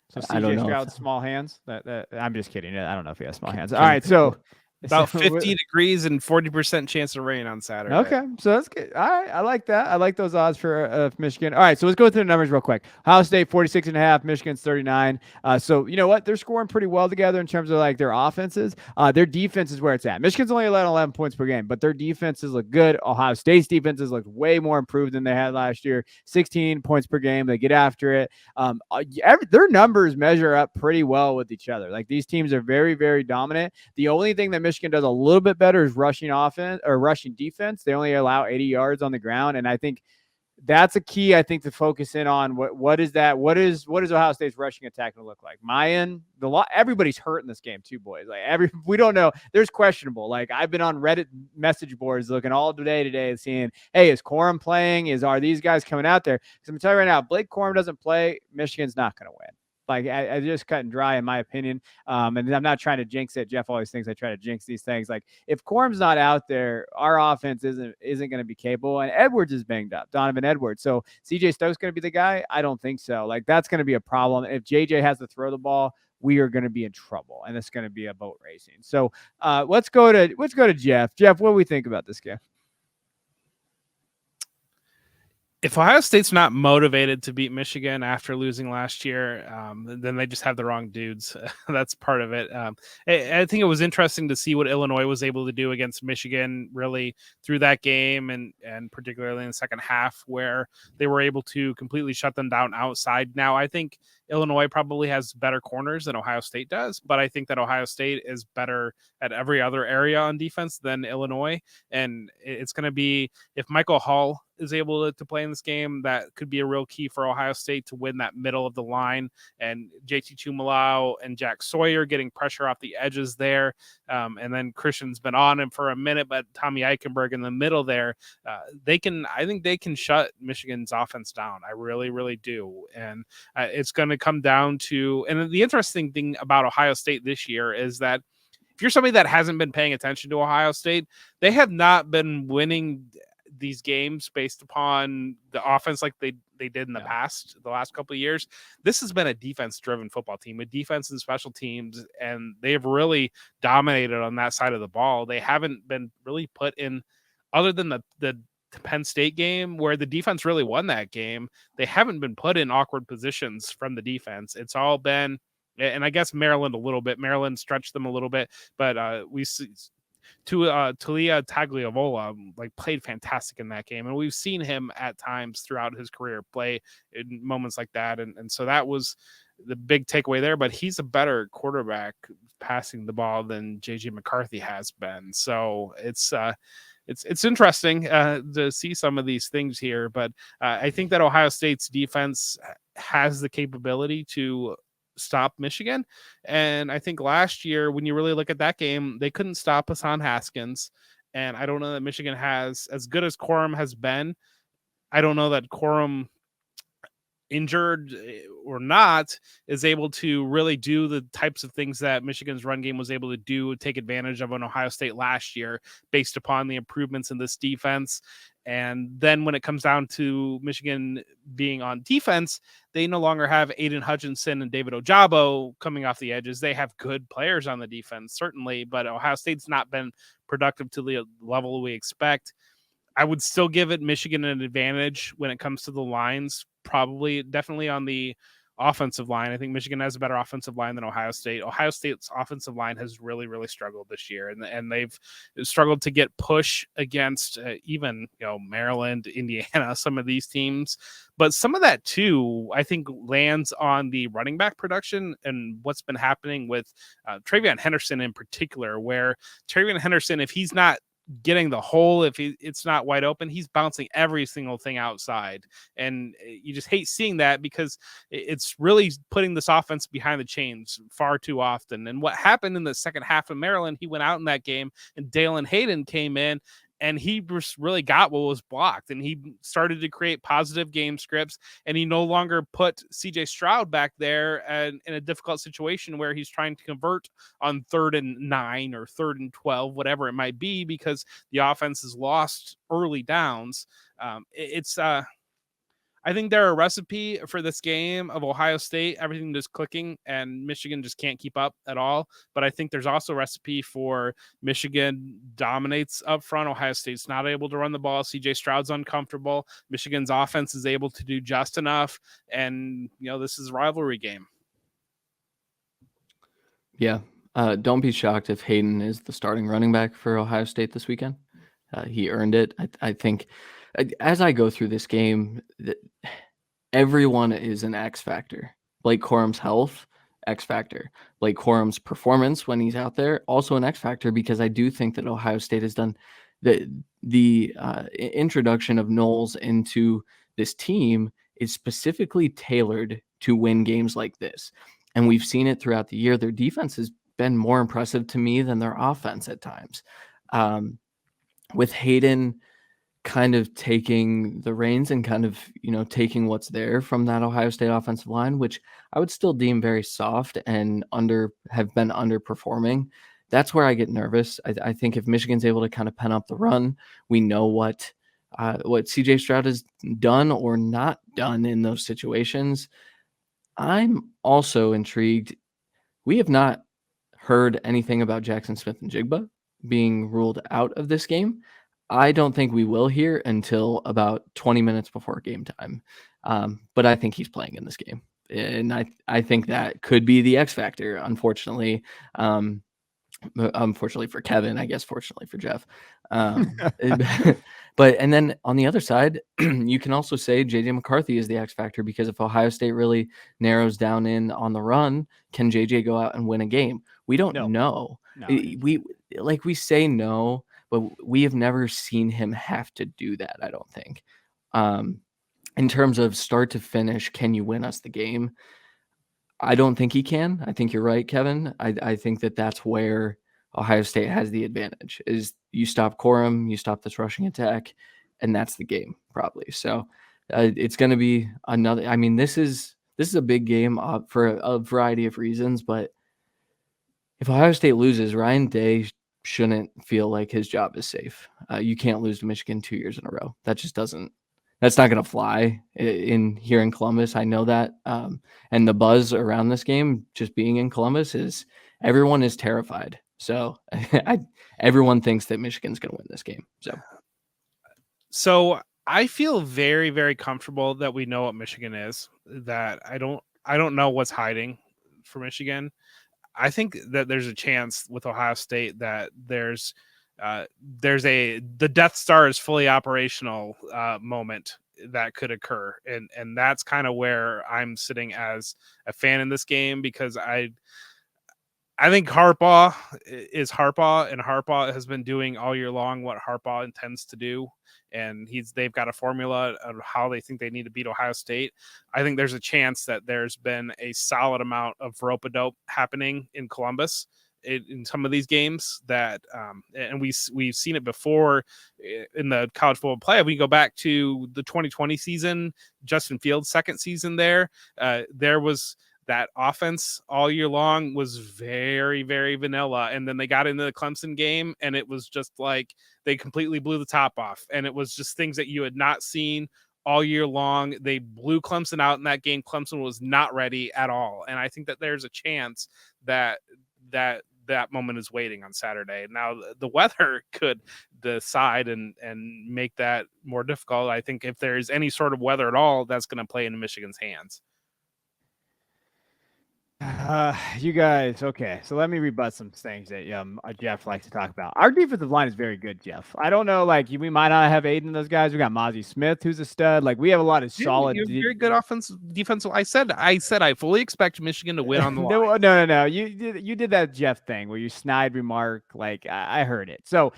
So CJ Stroud's small hands. That I'm just kidding. I don't know if he has small hands. All right, so about 50 degrees and 40% chance of rain on Saturday. Okay, so that's good. All right, I like that. I like those odds for Michigan. All right, so let's go through the numbers real quick. Ohio State 46.5, Michigan's 39. So you know what? They're scoring pretty well together in terms of like their offenses. Their defense is where it's at. Michigan's only allowed 11 points per game, but their defenses look good. Ohio State's defenses look way more improved than they had last year. 16 points per game. They get after it. Their numbers measure up pretty well with each other. Like these teams are very, very dominant. The only thing that Michigan does a little bit better is rushing offense or rushing defense. They only allow 80 yards on the ground, and I think that's a key. I think to focus in on what is that? What is Ohio State's rushing attack going to look like? Everybody's hurt in this game too, boys. Like we don't know. There's questionable. Like I've been on Reddit message boards looking all today, seeing, hey, is Corum playing? Are these guys coming out there? Because I'm gonna tell you right now, if Blake Corum doesn't play, Michigan's not going to win. Like, I just cut and dry, in my opinion. And I'm not trying to jinx it. Jeff always thinks I try to jinx these things. Like, if Corum's not out there, our offense isn't going to be capable. And Edwards is banged up, Donovan Edwards. So CJ Stokes going to be the guy? I don't think so. Like, that's going to be a problem. If JJ has to throw the ball, we are going to be in trouble, and it's going to be a boat racing. So let's go to Jeff. Jeff, what do we think about this game? If Ohio State's not motivated to beat Michigan after losing last year, then they just have the wrong dudes. That's part of it. I think it was interesting to see what Illinois was able to do against Michigan really through that game, and particularly in the second half, where they were able to completely shut them down outside. Now, I think Illinois probably has better corners than Ohio State does, but I think that Ohio State is better at every other area on defense than Illinois. And it's going to be, if Michael Hall is able to play in this game, that could be a real key for Ohio State to win that middle of the line. And JT Tumalau and Jack Sawyer getting pressure off the edges there. And then Christian's been on him for a minute, but Tommy Eichenberg in the middle there, I think they can shut Michigan's offense down. I really, really do. And it's going to come down to, and the interesting thing about Ohio State this year is that if you're somebody that hasn't been paying attention to Ohio State, they have not been winning these games based upon the offense like they did in the past, the last couple of years. This has been a defense-driven football team with defense and special teams, and they have really dominated on that side of the ball. They haven't been really put in, other than the Penn State game where the defense really won that game, they haven't been put in awkward positions from the defense. It's all been, and I guess Maryland a little bit. Maryland stretched them a little bit, but we see Talia Tagliavola like played fantastic in that game, and we've seen him at times throughout his career play in moments like that, and so that was the big takeaway there. But he's a better quarterback passing the ball than JJ McCarthy has been, so it's interesting to see some of these things here. But I think that Ohio State's defense has the capability to stop Michigan. And I think last year, when you really look at that game, they couldn't stop Hassan Haskins. And I don't know that Michigan has, as good as Corum has been, I don't know that Corum, injured or not, is able to really do the types of things that Michigan's run game was able to do, take advantage of on Ohio State last year based upon the improvements in this defense. And then when it comes down to Michigan being on defense, they no longer have Aiden Hutchinson and David Ojabo coming off the edges. They have good players on the defense, certainly, but Ohio State's not been productive to the level we expect. I would still give it Michigan an advantage when it comes to the lines, probably definitely on the offensive line. I think Michigan has a better offensive line than Ohio State. Ohio State's offensive line has really, really struggled this year, and they've struggled to get push against even Maryland, Indiana, some of these teams. But some of that too, I think, lands on the running back production and what's been happening with TreVeyon Henderson in particular, where TreVeyon Henderson, if he's not getting the hole, if it's not wide open, he's bouncing every single thing outside, and you just hate seeing that because it's really putting this offense behind the chains far too often. And what happened in the second half of Maryland, he went out in that game and Dalen Hayden came in and he just really got what was blocked, and he started to create positive game scripts, and he no longer put CJ Stroud back there and in a difficult situation where he's trying to convert on 3rd and 9 or 3rd and 12, whatever it might be, because the offense has lost early downs. I think they're a recipe for this game of Ohio State, everything just clicking, and Michigan just can't keep up at all. But I think there's also a recipe for Michigan dominates up front. Ohio State's not able to run the ball. CJ Stroud's uncomfortable. Michigan's offense is able to do just enough. And, this is a rivalry game. Yeah. Don't be shocked if Hayden is the starting running back for Ohio State this weekend. He earned it. I think as I go through this game, everyone is an X factor. Blake Corum's health, X factor. Blake Corum's performance when he's out there, also an X factor, because I do think that Ohio State has done the introduction of Knowles into this team is specifically tailored to win games like this. And we've seen it throughout the year. Their defense has been more impressive to me than their offense at times. With Hayden kind of taking the reins and kind of, taking what's there from that Ohio State offensive line, which I would still deem very soft and have been underperforming. That's where I get nervous. I think if Michigan's able to kind of pen up the run, we know what CJ Stroud has done or not done in those situations. I'm also intrigued. We have not heard anything about Jackson Smith-Njigba being ruled out of this game. I don't think we will hear until about 20 minutes before game time. But I think he's playing in this game. And I think that could be the X factor, unfortunately. Unfortunately for Kevin, I guess fortunately for Jeff. But and then on the other side, you can also say JJ McCarthy is the X factor, because if Ohio State really narrows down in on the run, can JJ go out and win a game? We don't know. No. We say no, but we have never seen him have to do that, I don't think. In terms of start to finish, can you win us the game? I don't think he can. I think you're right, Kevin. I think that's where Ohio State has the advantage, is you stop Corum, you stop this rushing attack, and that's the game probably. So it's going to be another. I mean, this is a big game for a variety of reasons, but if Ohio State loses, Ryan Day shouldn't feel like his job is safe. You can't lose to Michigan 2 years in a row. That just doesn't. That's not going to fly here in Columbus. I know that. And the buzz around this game, just being in Columbus, is everyone is terrified. So everyone thinks that Michigan's going to win this game. So I feel very, very comfortable that we know what Michigan is, that I don't know what's hiding for Michigan. I think that there's a chance with Ohio State that there's the Death Star is fully operational moment that could occur. And that's kind of where I'm sitting as a fan in this game, because I think Harbaugh is Harbaugh, and Harbaugh has been doing all year long what Harbaugh intends to do. And they've got a formula of how they think they need to beat Ohio State. I think there's a chance that there's been a solid amount of rope-a-dope happening in Columbus in some of these games that, and we've seen it before in the college football playoff. We go back to the 2020 season, Justin Fields' second season there was that offense all year long was very, very vanilla. And then they got into the Clemson game, and it was just like they completely blew the top off. And it was just things that you had not seen all year long. They blew Clemson out in that game. Clemson was not ready at all. And I think that there's a chance that moment is waiting on Saturday. Now the weather could decide and make that more difficult. I think if there's any sort of weather at all, that's going to play into Michigan's hands. You guys, okay. So let me rebut some things that Jeff likes to talk about. Our defensive line is very good, Jeff. I don't know, we might not have Aiden and those guys. We got Mozzie Smith, who's a stud. We have a lot of solid, very good defensive. I said I fully expect Michigan to win on the line. No. You did that Jeff thing where you snide remark. I heard it. So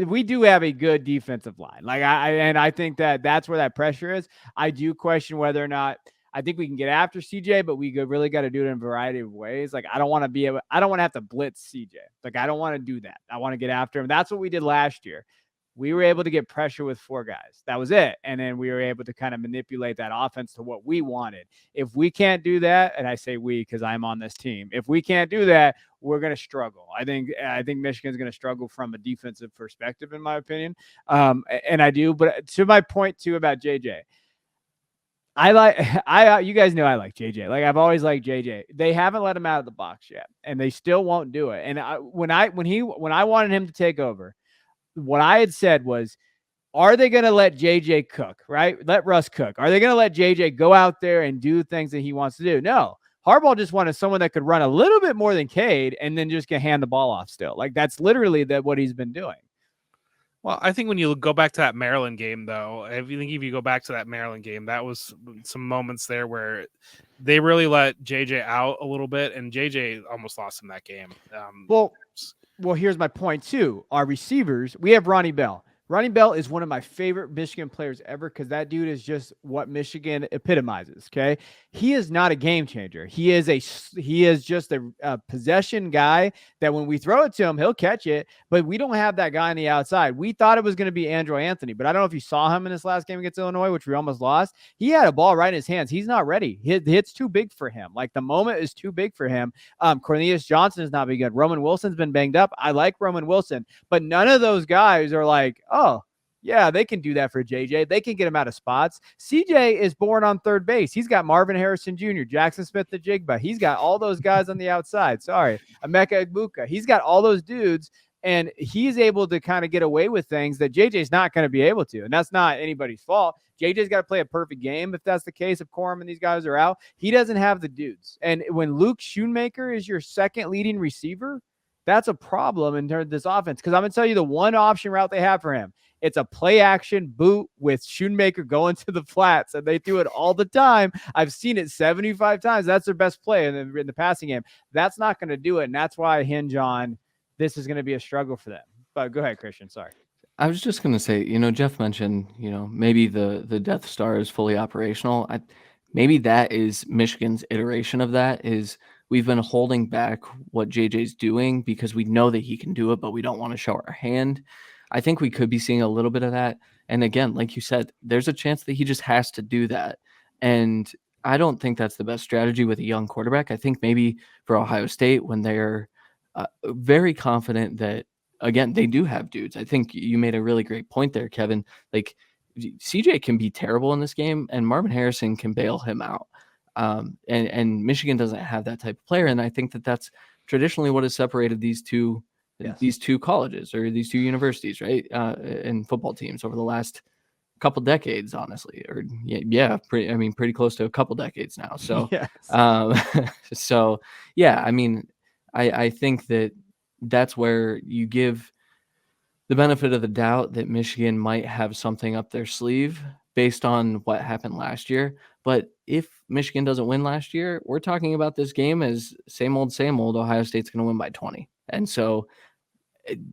we do have a good defensive line. I think that's where that pressure is. I do question whether or not. I think we can get after CJ, but we really got to do it in a variety of ways. I don't want to have to blitz CJ. I don't want to do that. I want to get after him. That's what we did last year. We were able to get pressure with 4 guys. That was it. And then we were able to kind of manipulate that offense to what we wanted. If we can't do that, and I say we because I'm on this team, if we can't do that, we're going to struggle. I think Michigan's going to struggle from a defensive perspective, in my opinion. And I do. But to my point, too, about JJ, you guys know I like JJ. I've always liked JJ. They haven't let him out of the box yet, and they still won't do it. And when I wanted him to take over, what I had said was, are they going to let JJ cook, right? Let Russ cook. Are they going to let JJ go out there and do things that he wants to do? No. Harbaugh just wanted someone that could run a little bit more than Cade and then just can hand the ball off still. That's literally what he's been doing. Well, I think when you go back to that Maryland game, though, if you go back to that Maryland game, that was some moments there where they really let JJ out a little bit, and JJ almost lost him that game. Well, here's my point, too. Our receivers, we have Ronnie Bell. Ronnie Bell is one of my favorite Michigan players ever because that dude is just what Michigan epitomizes. Okay, he is not a game changer. He is just a possession guy that when we throw it to him, he'll catch it. But we don't have that guy on the outside. We thought it was going to be Andrew Anthony, but I don't know if you saw him in this last game against Illinois, which we almost lost. He had a ball right in his hands. He's not ready. It's too big for him. Like the moment is too big for him. Cornelius Johnson has not been good. Roman Wilson's been banged up. I like Roman Wilson, but none of those guys are like, oh, yeah, they can do that for JJ. They can get him out of spots. CJ is born on third base. He's got Marvin Harrison Jr., Jackson Smith-Njigba. He's got all those guys on the outside. Sorry, Emeka Egbuka. He's got all those dudes, and he's able to kind of get away with things that JJ's not going to be able to, and that's not anybody's fault. JJ's got to play a perfect game if that's the case. If Corum and these guys are out, he doesn't have the dudes. And when Luke Schoonmaker is your second leading receiver, that's a problem in terms of this offense. Because I'm going to tell you the one option route they have for him. It's a play action boot with Schoonmaker going to the flats, and they do it all the time. I've seen it 75 times. That's their best play in the passing game. That's not going to do it, and that's why I hinge on this is going to be a struggle for them. But go ahead, Christian. Sorry. I was just going to say, Jeff mentioned, maybe the Death Star is fully operational. Maybe that is Michigan's iteration of that is we've been holding back what JJ's doing because we know that he can do it, but we don't want to show our hand. I think we could be seeing a little bit of that. And again, like you said, there's a chance that he just has to do that. And I don't think that's the best strategy with a young quarterback. I think maybe for Ohio State, when they're very confident that, again, they do have dudes. I think you made a really great point there, Kevin. Like CJ can be terrible in this game and Marvin Harrison can bail him out. And Michigan doesn't have that type of player. And I think that that's traditionally what has separated these two colleges or these two universities, right? And football teams over the last couple decades, honestly, or pretty close to a couple decades now. So, yes. I think that's where you give the benefit of the doubt that Michigan might have something up their sleeve based on what happened last year. But if Michigan doesn't win last year, we're talking about this game as same old, Ohio State's going to win by 20. And so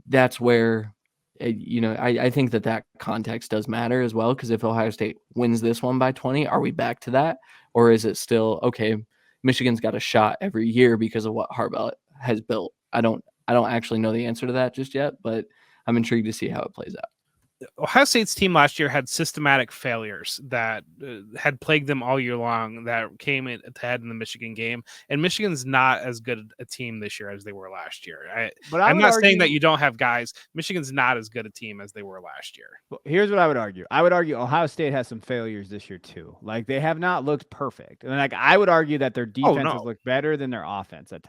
that's where, I think that context does matter as well. Because if Ohio State wins this one by 20, are we back to that? Or is it still, okay, Michigan's got a shot every year because of what Harbaugh has built? I don't actually know the answer to that just yet, but I'm intrigued to see how it plays out. Ohio State's team last year had systematic failures that had plagued them all year long that came to head in the Michigan game. And Michigan's not as good a team this year as they were last year. I'm not saying that you don't have guys. Michigan's not as good a team as they were last year. Well, here's what I would argue. I would argue Ohio State has some failures this year too. Like they have not looked perfect. And I would argue that their defense has looked better than their offense at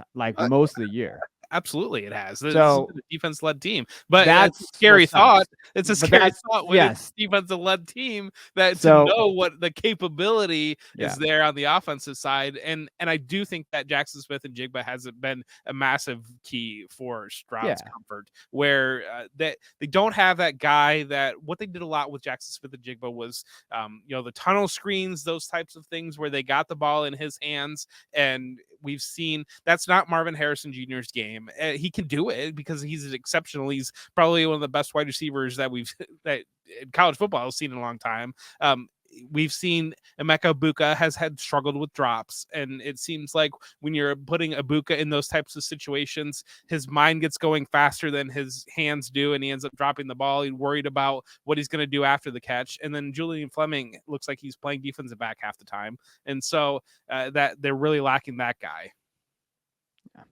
most of the year. Absolutely, it has. So it's a defense-led team, but that's a scary thought. It's a scary thought when it's a defensive-led team to know what the capability is there on the offensive side. And I do think that Jackson Smith-Njigba has been a massive key for Stroud's comfort, where they don't have that guy. That what they did a lot with Jackson Smith-Njigba was, the tunnel screens, those types of things, where they got the ball in his hands, and we've seen that's not Marvin Harrison Jr.'s game. He can do it because he's exceptional. He's probably one of the best wide receivers that college football has seen in a long time. We've seen Emeka Egbuka has struggled with drops, and it seems like when you're putting Egbuka in those types of situations, his mind gets going faster than his hands do, and he ends up dropping the ball. He's worried about what he's going to do after the catch. And then Julian Fleming looks like he's playing defensive back half the time, and so that they're really lacking that guy. Yeah.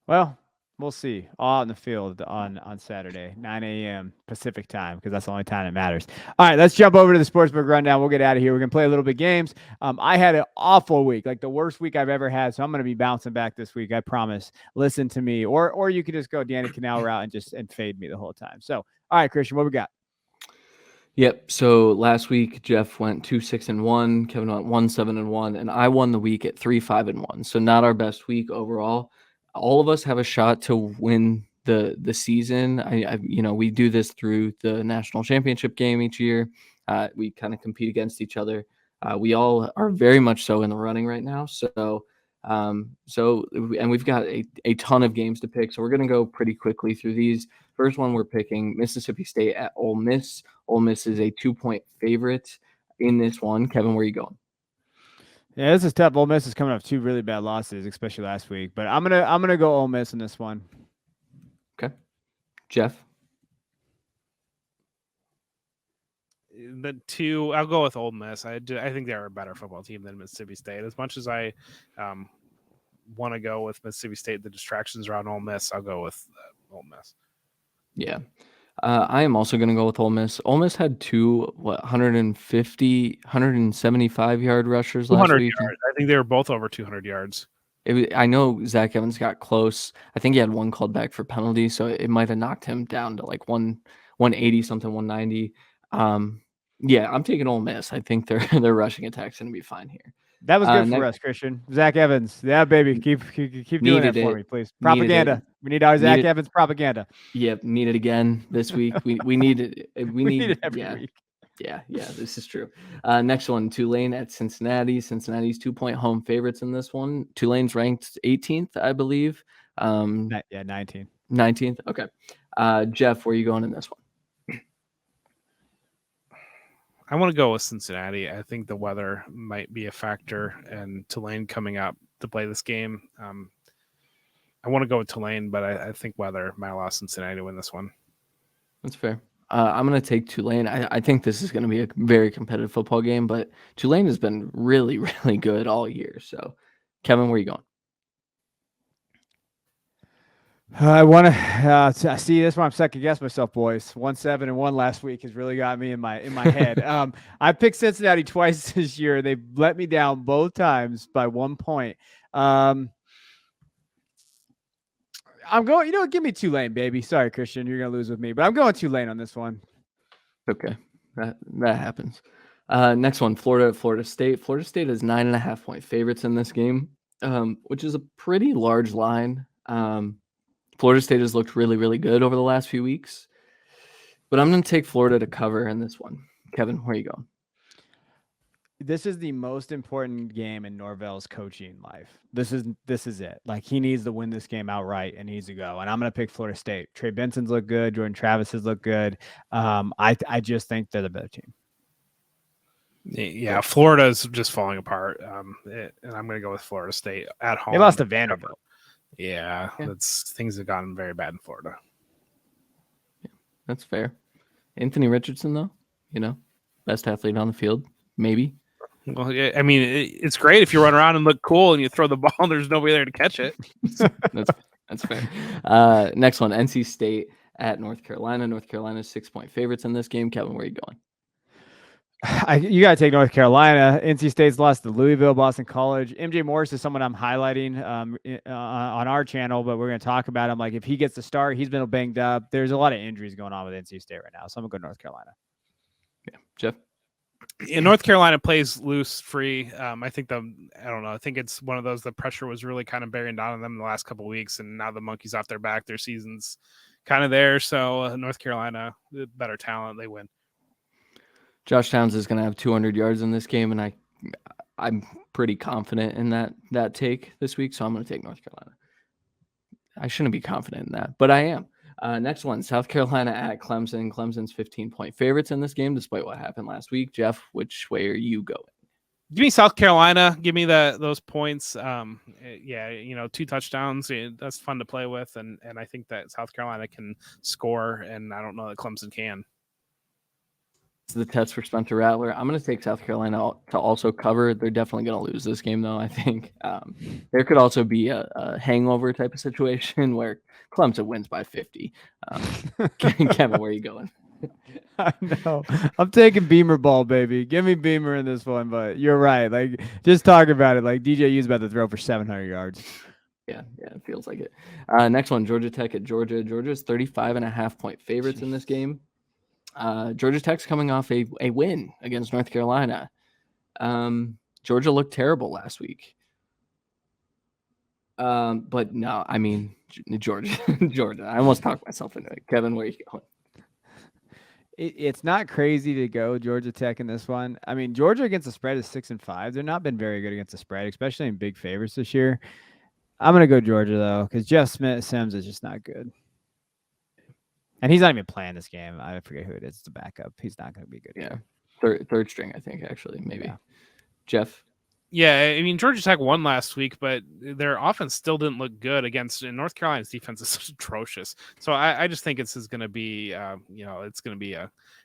Well, we'll see. All out in the field on Saturday, 9 a.m. Pacific time, because that's the only time that matters. All right, let's jump over to the Sportsbook Rundown. We'll get out of here. We're going to play a little bit games. I had an awful week, like the worst week I've ever had, so I'm going to be bouncing back this week. I promise. Listen to me. Or you could just go Danny Canal route and fade me the whole time. So, all right, Christian, what we got? Yep. So last week, Jeff went 2-6-1. Kevin went 1-7-1, and I won the week at 3-5-1. So not our best week overall. All of us have a shot to win the season. We do this through the national championship game each year. We kind of compete against each other. We all are very much so in the running right now. And we've got a ton of games to pick. So we're going to go pretty quickly through these. First one, we're picking Mississippi State at Ole Miss. Ole Miss is a 2-point favorite in this one. Kevin, where are you going? Yeah, this is tough. Ole Miss is coming off 2 really bad losses, especially last week. But I'm gonna go Ole Miss in this one. Okay, Jeff. I'll go with Ole Miss. I think they're a better football team than Mississippi State. As much as I want to go with Mississippi State, the distractions around Ole Miss, I'll go with Ole Miss. Yeah. I am also going to go with Ole Miss. Ole Miss had 175-yard rushers last week. Yards. I think they were both over 200 yards. I know Zach Evans got close. I think he had one called back for penalty, so it might have knocked him down to like 180 something, 190. Yeah, I'm taking Ole Miss. I think their rushing attack's going to be fine here. That was good for us, Christian. Zach Evans. Yeah, baby. Keep doing that for me, please. Propaganda. We need our Zach Evans propaganda. Yep, need it again this week. We need it. We need it every week. Yeah, this is true. Next one, Tulane at Cincinnati. Cincinnati's 2-point home favorites in this one. Tulane's ranked 18th, I believe. 19th. 19th. Okay. Jeff, where are you going in this one? I want to go with Cincinnati. I think the weather might be a factor, and Tulane coming up to play this game. I want to go with Tulane, but I think weather might allow Cincinnati to win this one. That's fair. I'm going to take Tulane. I think this is going to be a very competitive football game, but Tulane has been really, really good all year. So, Kevin, where are you going? I want to see this one. I'm second guess myself, boys. 1-7-1 last week has really got me in my head. I picked Cincinnati twice this year. They let me down both times by 1 point. I'm going. Give me Tulane, baby. Sorry, Christian, you're gonna lose with me, but I'm going Tulane on this one. Okay, that happens. Next one, Florida at Florida State. Florida State is 9.5-point favorites in this game, which is a pretty large line. Florida State has looked really, really good over the last few weeks, but I'm going to take Florida to cover in this one. Kevin, where are you going? This is the most important game in Norvell's coaching life. This is it. Like, he needs to win this game outright and needs to go. And I'm going to pick Florida State. Trey Benson's look good. Jordan Travis has looked good. I just think they're the better team. Yeah, Florida's just falling apart. And I'm going to go with Florida State at home. They lost to Vanderbilt. Yeah, things have gotten very bad in Florida. Yeah, that's fair. Anthony Richardson, though, best athlete on the field, maybe. Well, yeah, I mean, it's great if you run around and look cool and you throw the ball and there's nobody there to catch it. That's fair. Next one, NC State at North Carolina. North Carolina's 6-point favorites in this game. Kevin, where are you going? You got to take North Carolina. NC State's lost to Louisville, Boston College. MJ Morris is someone I'm highlighting on our channel, but we're going to talk about him. Like, if he gets the start, he's been banged up. There's a lot of injuries going on with NC State right now, so I'm going to go North Carolina. Yeah, Jeff? Yeah, North Carolina plays loose, free. I think I think it's one of those, the pressure was really kind of bearing down on them in the last couple of weeks, and now the monkey's off their back. Their season's kind of there, so North Carolina, better talent, they win. Josh Downs is going to have 200 yards in this game, and I'm pretty confident in that take this week, so I'm going to take North Carolina. I shouldn't be confident in that, but I am. Next one, South Carolina at Clemson. Clemson's 15-point favorites in this game, despite what happened last week. Jeff, which way are you going? Give me South Carolina. Give me those points. 2 touchdowns. That's fun to play with, and I think that South Carolina can score, and I don't know that Clemson can. The test for Spencer Rattler. I'm going to take South Carolina to also cover. They're definitely going to lose this game, though, I think. There could also be a hangover type of situation where Clemson wins by 50. Kevin, where are you going? I know. I'm taking Beamer ball, baby. Give me Beamer in this one, but you're right. Like, just talk about it. Like, DJU's about to throw for 700 yards. Yeah, it feels like it. Next one, Georgia Tech at Georgia. Georgia's 35.5-point favorites in this game. Georgia Tech's coming off a win against North Carolina. Georgia looked terrible last week. But no, I mean, Georgia. I almost talked myself into it. Kevin, where are you going? It's not crazy to go Georgia Tech in this one. I mean, Georgia against the spread is 6-5. They've not been very good against the spread, especially in big favorites this year. I'm going to go Georgia, though, because Jeff Sims is just not good. And he's not even playing this game. I forget who it is. It's a backup. He's not going to be good. Yeah, third string, I think, actually, maybe. Yeah. Jeff? Yeah, I mean, Georgia Tech won last week, but their offense still didn't look good against North Carolina's defense is atrocious. So I just think this is going to be, it's going to be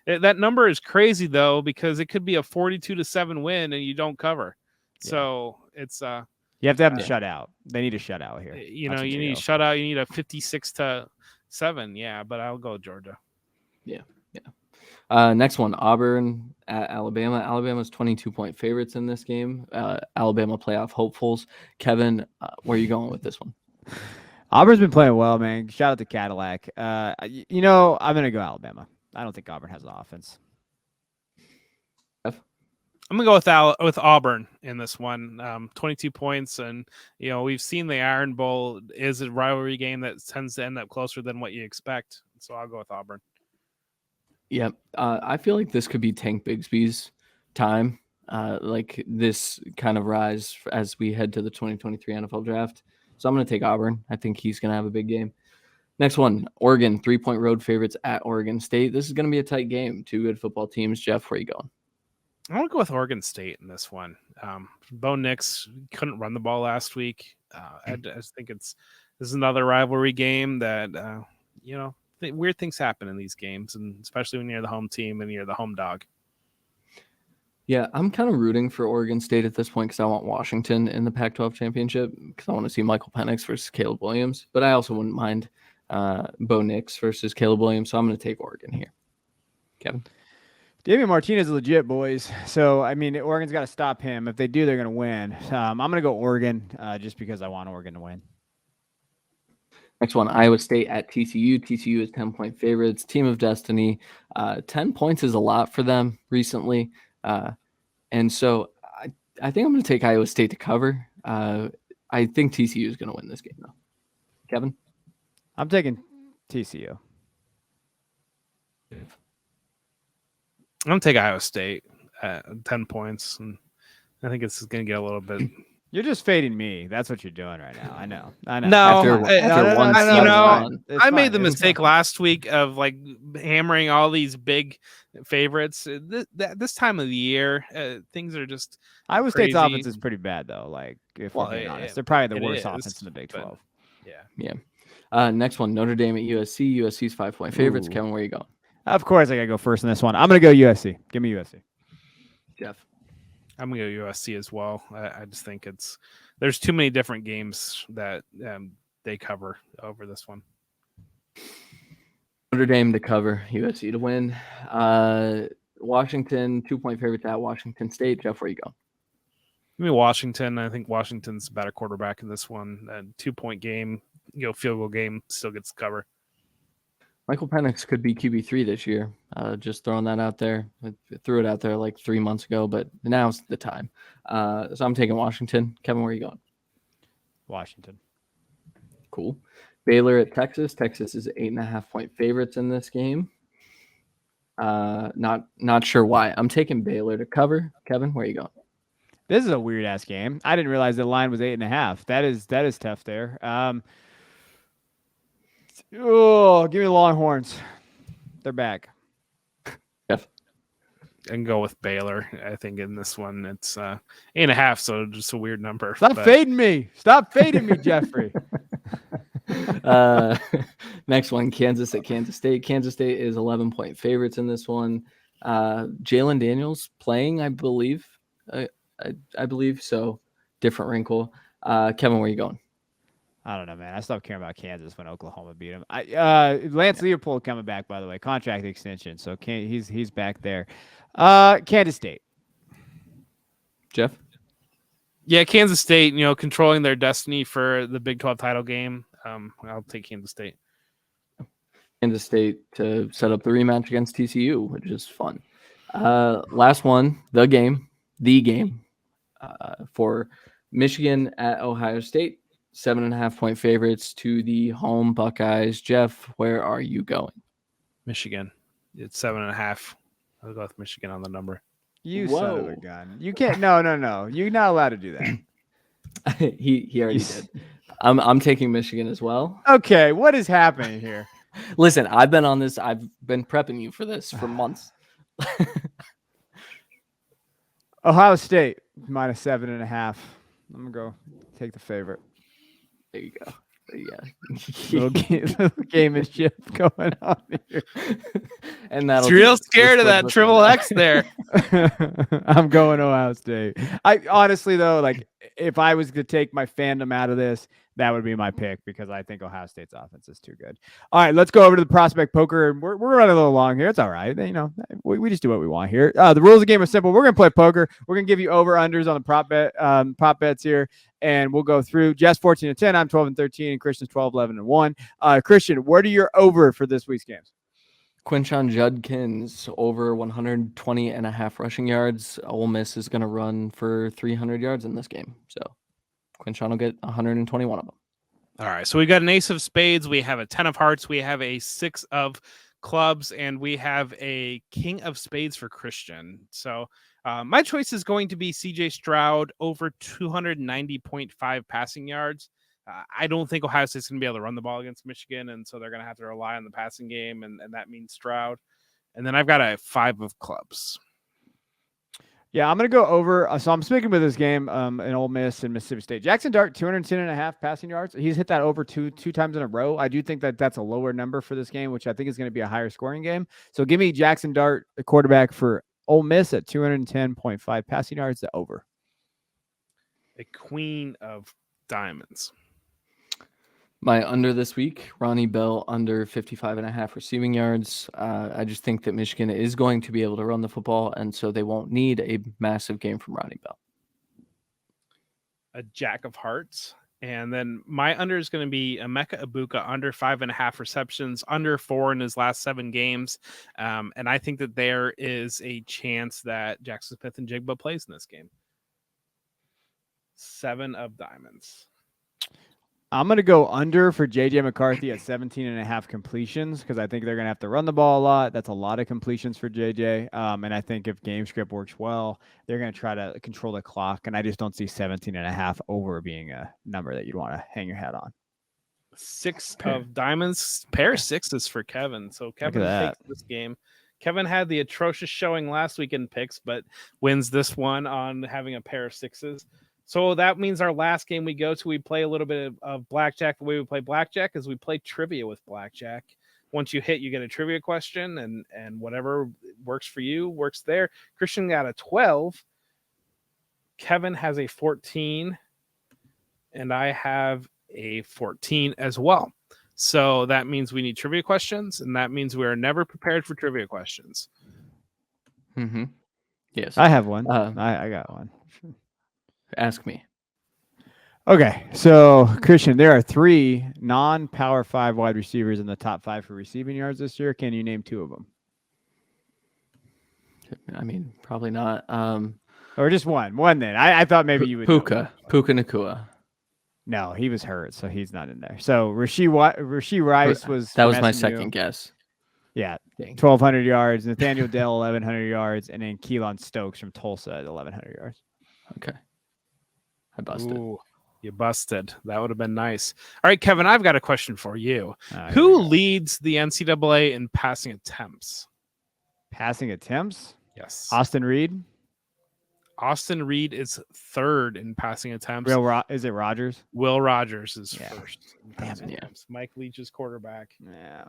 that number is crazy though, because it could be a 42-7 win and you don't cover. Yeah. So it's you have to have them shut out. They need a shutout here. You need a shutout. You need a 56-7. Yeah, but I'll go Georgia. Yeah. Next one, Auburn at Alabama. Alabama's 22-point favorites in this game. Alabama playoff hopefuls. Kevin, where are you going with this one? Auburn's been playing well, man. Shout out to Cadillac. I'm going to go Alabama. I don't think Auburn has an offense. I'm going to go with Auburn in this one. 22 points. And, we've seen the Iron Bowl is a rivalry game that tends to end up closer than what you expect. So I'll go with Auburn. Yeah, I feel like this could be Tank Bigsby's time, like this kind of rise as we head to the 2023 NFL draft. So I'm going to take Auburn. I think he's going to have a big game. Next one, Oregon, 3-point road favorites at Oregon State. This is going to be a tight game. Two good football teams. Jeff, where are you going? I want to go with Oregon State in this one. Bo Nix couldn't run the ball last week. I just think this is another rivalry game that, weird things happen in these games, and especially when you're the home team and you're the home dog. Yeah, I'm kind of rooting for Oregon State at this point because I want Washington in the Pac-12 championship because I want to see Michael Penix versus Caleb Williams. But I also wouldn't mind Bo Nix versus Caleb Williams, so I'm going to take Oregon here. Kevin? Damian Martinez is legit, boys. So, I mean, Oregon's got to stop him. If they do, they're going to win. I'm going to go Oregon just because I want Oregon to win. Next one, Iowa State at TCU. TCU is 10-point favorites. Team of destiny. 10 points is a lot for them recently. And so I think I'm going to take Iowa State to cover. I think TCU is going to win this game, though. Kevin? I'm taking TCU. I'm going to take Iowa State at 10 points. And I think it's going to get a little bit... You're just fading me. That's what you're doing right now. I know. No, I made the It's mistake fine. last week of like hammering all these big favorites. This time of the year, things are just Iowa crazy. State's offense is pretty bad, though. Like, if we're being honest, they're probably the worst offense in the Big 12. Yeah. Next one, Notre Dame at USC. USC's 5-point favorites. Ooh. Kevin, where are you going? Of course, I got to go first in this one. I'm going to go USC. Give me USC. Jeff? I'm going to go USC as well. I just think there's too many different games that they cover over this one. Notre Dame to cover, USC to win. Washington, 2-point favorites at Washington State. Jeff, where you go? Give me Washington. I think Washington's a better quarterback in this one. 2-point game, field goal game still gets cover. Michael Penix could be QB3 this year. Just throwing that out there. I threw it out there like 3 months ago, but now's the time. So I'm taking Washington. Kevin, where are you going? Washington. Cool. Baylor at Texas. Texas is 8.5-point favorites in this game. Not sure why. I'm taking Baylor to cover. Kevin, where are you going? This is a weird ass game. I didn't realize the line was 8.5. That is tough there. Give me the Longhorns. They're back. Jeff? And go with Baylor. I think in this one it's 8.5, so just a weird number. Stop fading me. Stop fading me, Jeffrey. Next one, Kansas at Kansas State. Kansas State is 11-point favorites in this one. Jalen Daniels playing, I believe. I believe so. Different wrinkle. Kevin, where are you going? I don't know, man. I stopped caring about Kansas when Oklahoma beat him. Lance Leopold coming back, by the way, contract extension, so he's back there. Kansas State. Jeff? Yeah, Kansas State, controlling their destiny for the Big 12 title game. I'll take Kansas State. Kansas State to set up the rematch against TCU, which is fun. Last one, the game for Michigan at Ohio State. 7.5-point favorites to the home Buckeyes. Jeff, where are you going? Michigan. It's 7.5. I'll go with Michigan on the number. You son of a gun. You can't. No. You're not allowed to do that. he already did. I'm taking Michigan as well. Okay, what is happening here? Listen, I've been on this. I've been prepping you for this for months. Ohio State minus 7.5. I'm gonna go take the favorite. There you go. Yeah. Little gamemanship going on here. And It's that'll real just scared of split that us triple up. X there. I'm going Ohio State. I honestly though, like if I was to take my fandom out of this, that would be my pick because I think Ohio State's offense is too good. All right, let's go over to the prospect poker. We're running a little long here. It's all right. You know, we just do what we want here. The rules of the game are simple. We're gonna play poker. We're gonna give you over unders on the prop bets here, and we'll go through. Jess 14-10. I'm 12-13, and Christian's 12-11-1. Christian, what are your over for this week's games? Quinshon Judkins over 120.5 rushing yards. Ole Miss is going to run for 300 yards in this game. So Quinshon will get 121 of them. All right. So we got an ace of spades. We have a 10 of hearts. We have a 6 of clubs, and we have a king of spades for Christian. So my choice is going to be CJ Stroud over 290.5 passing yards. I don't think Ohio State's going to be able to run the ball against Michigan, and so they're going to have to rely on the passing game, and that means Stroud. And then I've got a 5 of clubs. Yeah, I'm going to go over. So I'm sticking with this game in Ole Miss and Mississippi State. Jackson Dart, 210.5 passing yards. He's hit that over two times in a row. I do think that that's a lower number for this game, which I think is going to be a higher scoring game. So give me Jackson Dart, the quarterback for Ole Miss at 210.5 passing yards, the over. A queen of diamonds. My under this week, Ronnie Bell under 55.5 receiving yards. I just think that Michigan is going to be able to run the football, and so they won't need a massive game from Ronnie Bell. A jack of hearts. And then my under is going to be Emeka Ibuka under 5.5 receptions, under 4 in his last 7 games. And I think that there is a chance that Jackson Smith and Jigba plays in this game. 7 of diamonds. I'm going to go under for J.J. McCarthy at 17.5 completions because I think they're going to have to run the ball a lot. That's a lot of completions for J.J. And I think if game script works well, they're going to try to control the clock. And I just don't see 17.5 over being a number that you'd want to hang your hat on. 6 of diamonds, pair of 6s for Kevin. So Kevin takes this game. Kevin had the atrocious showing last week in picks, but wins this one on having a pair of 6s. So that means our last game we go to, we play a little bit of blackjack. The way we play blackjack is we play trivia with blackjack. Once you hit, you get a trivia question, and whatever works for you works there. Christian got a 12. Kevin has a 14, and I have a 14 as well. So that means we need trivia questions, and that means we are never prepared for trivia questions. Mm-hmm. Yes. I have one. I got one. Ask me. Okay, so Christian, there are 3 non-Power 5 wide receivers in the top 5 for receiving yards this year. Can you name 2 of them? I mean, probably not. Or just one. One then. I thought maybe you would. Puka Nacua. No, he was hurt, so he's not in there. So Rashee Rice was. That was my SMU. second guess. Yeah, 1,200 yards. Nathaniel Dell 1,100 yards, and then Keelan Stokes from Tulsa at 1,100 yards. Okay. I busted. Ooh, you busted. That would have been nice. All right, Kevin, I've got a question for you. Who leads the NCAA in passing attempts? Passing attempts? Yes. Austin Reed? Austin Reed is 3rd in passing attempts. Is it Rogers? Will Rogers is 1st. Damn it. Mike Leach is quarterback. Yeah.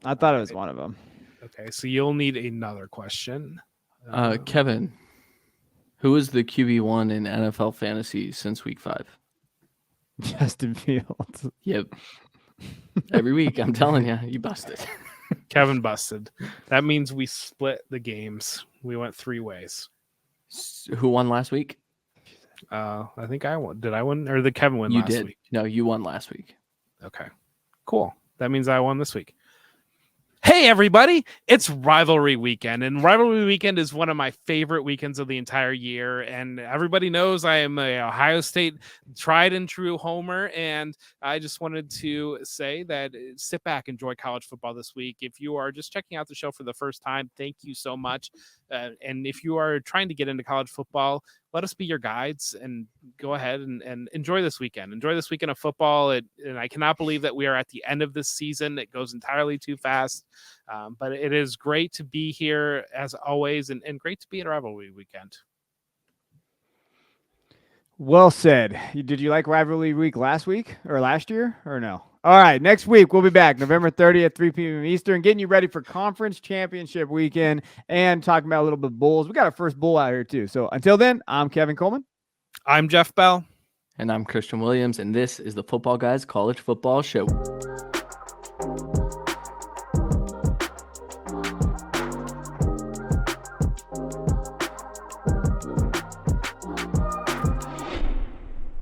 I thought it was one of them. Okay, so you'll need another question. Kevin, who is the QB1 in NFL fantasy since week 5? Justin Fields. Yep. Every week, I'm telling you, you busted. Kevin busted. That means we split the games. We went 3 ways. Who won last week? I think I won. Did I win, or did Kevin win last week? No, you won last week. Okay, cool. That means I won this week. Hey, everybody, it's Rivalry Weekend, and Rivalry Weekend is one of my favorite weekends of the entire year, and everybody knows I am a Ohio State tried and true homer, and I just wanted to say that sit back, enjoy college football this week. If you are just checking out the show for the first time, thank you so much. And if you are trying to get into college football, let us be your guides and go ahead and enjoy this weekend. Enjoy this weekend of football. And I cannot believe that we are at the end of this season. It goes entirely too fast. But it is great to be here as always, and great to be at Rivalry weekend. Well said. Did you like Rivalry Week last week or last year or no? All right, next week we'll be back November 30th, 3 p.m. Eastern, getting you ready for conference championship weekend and talking about a little bit of Bulls. We got our first Bull out here too. So until then, I'm Kevin Coleman. I'm Jeff Bell. And I'm Christian Williams, and this is the Football Guys College Football Show.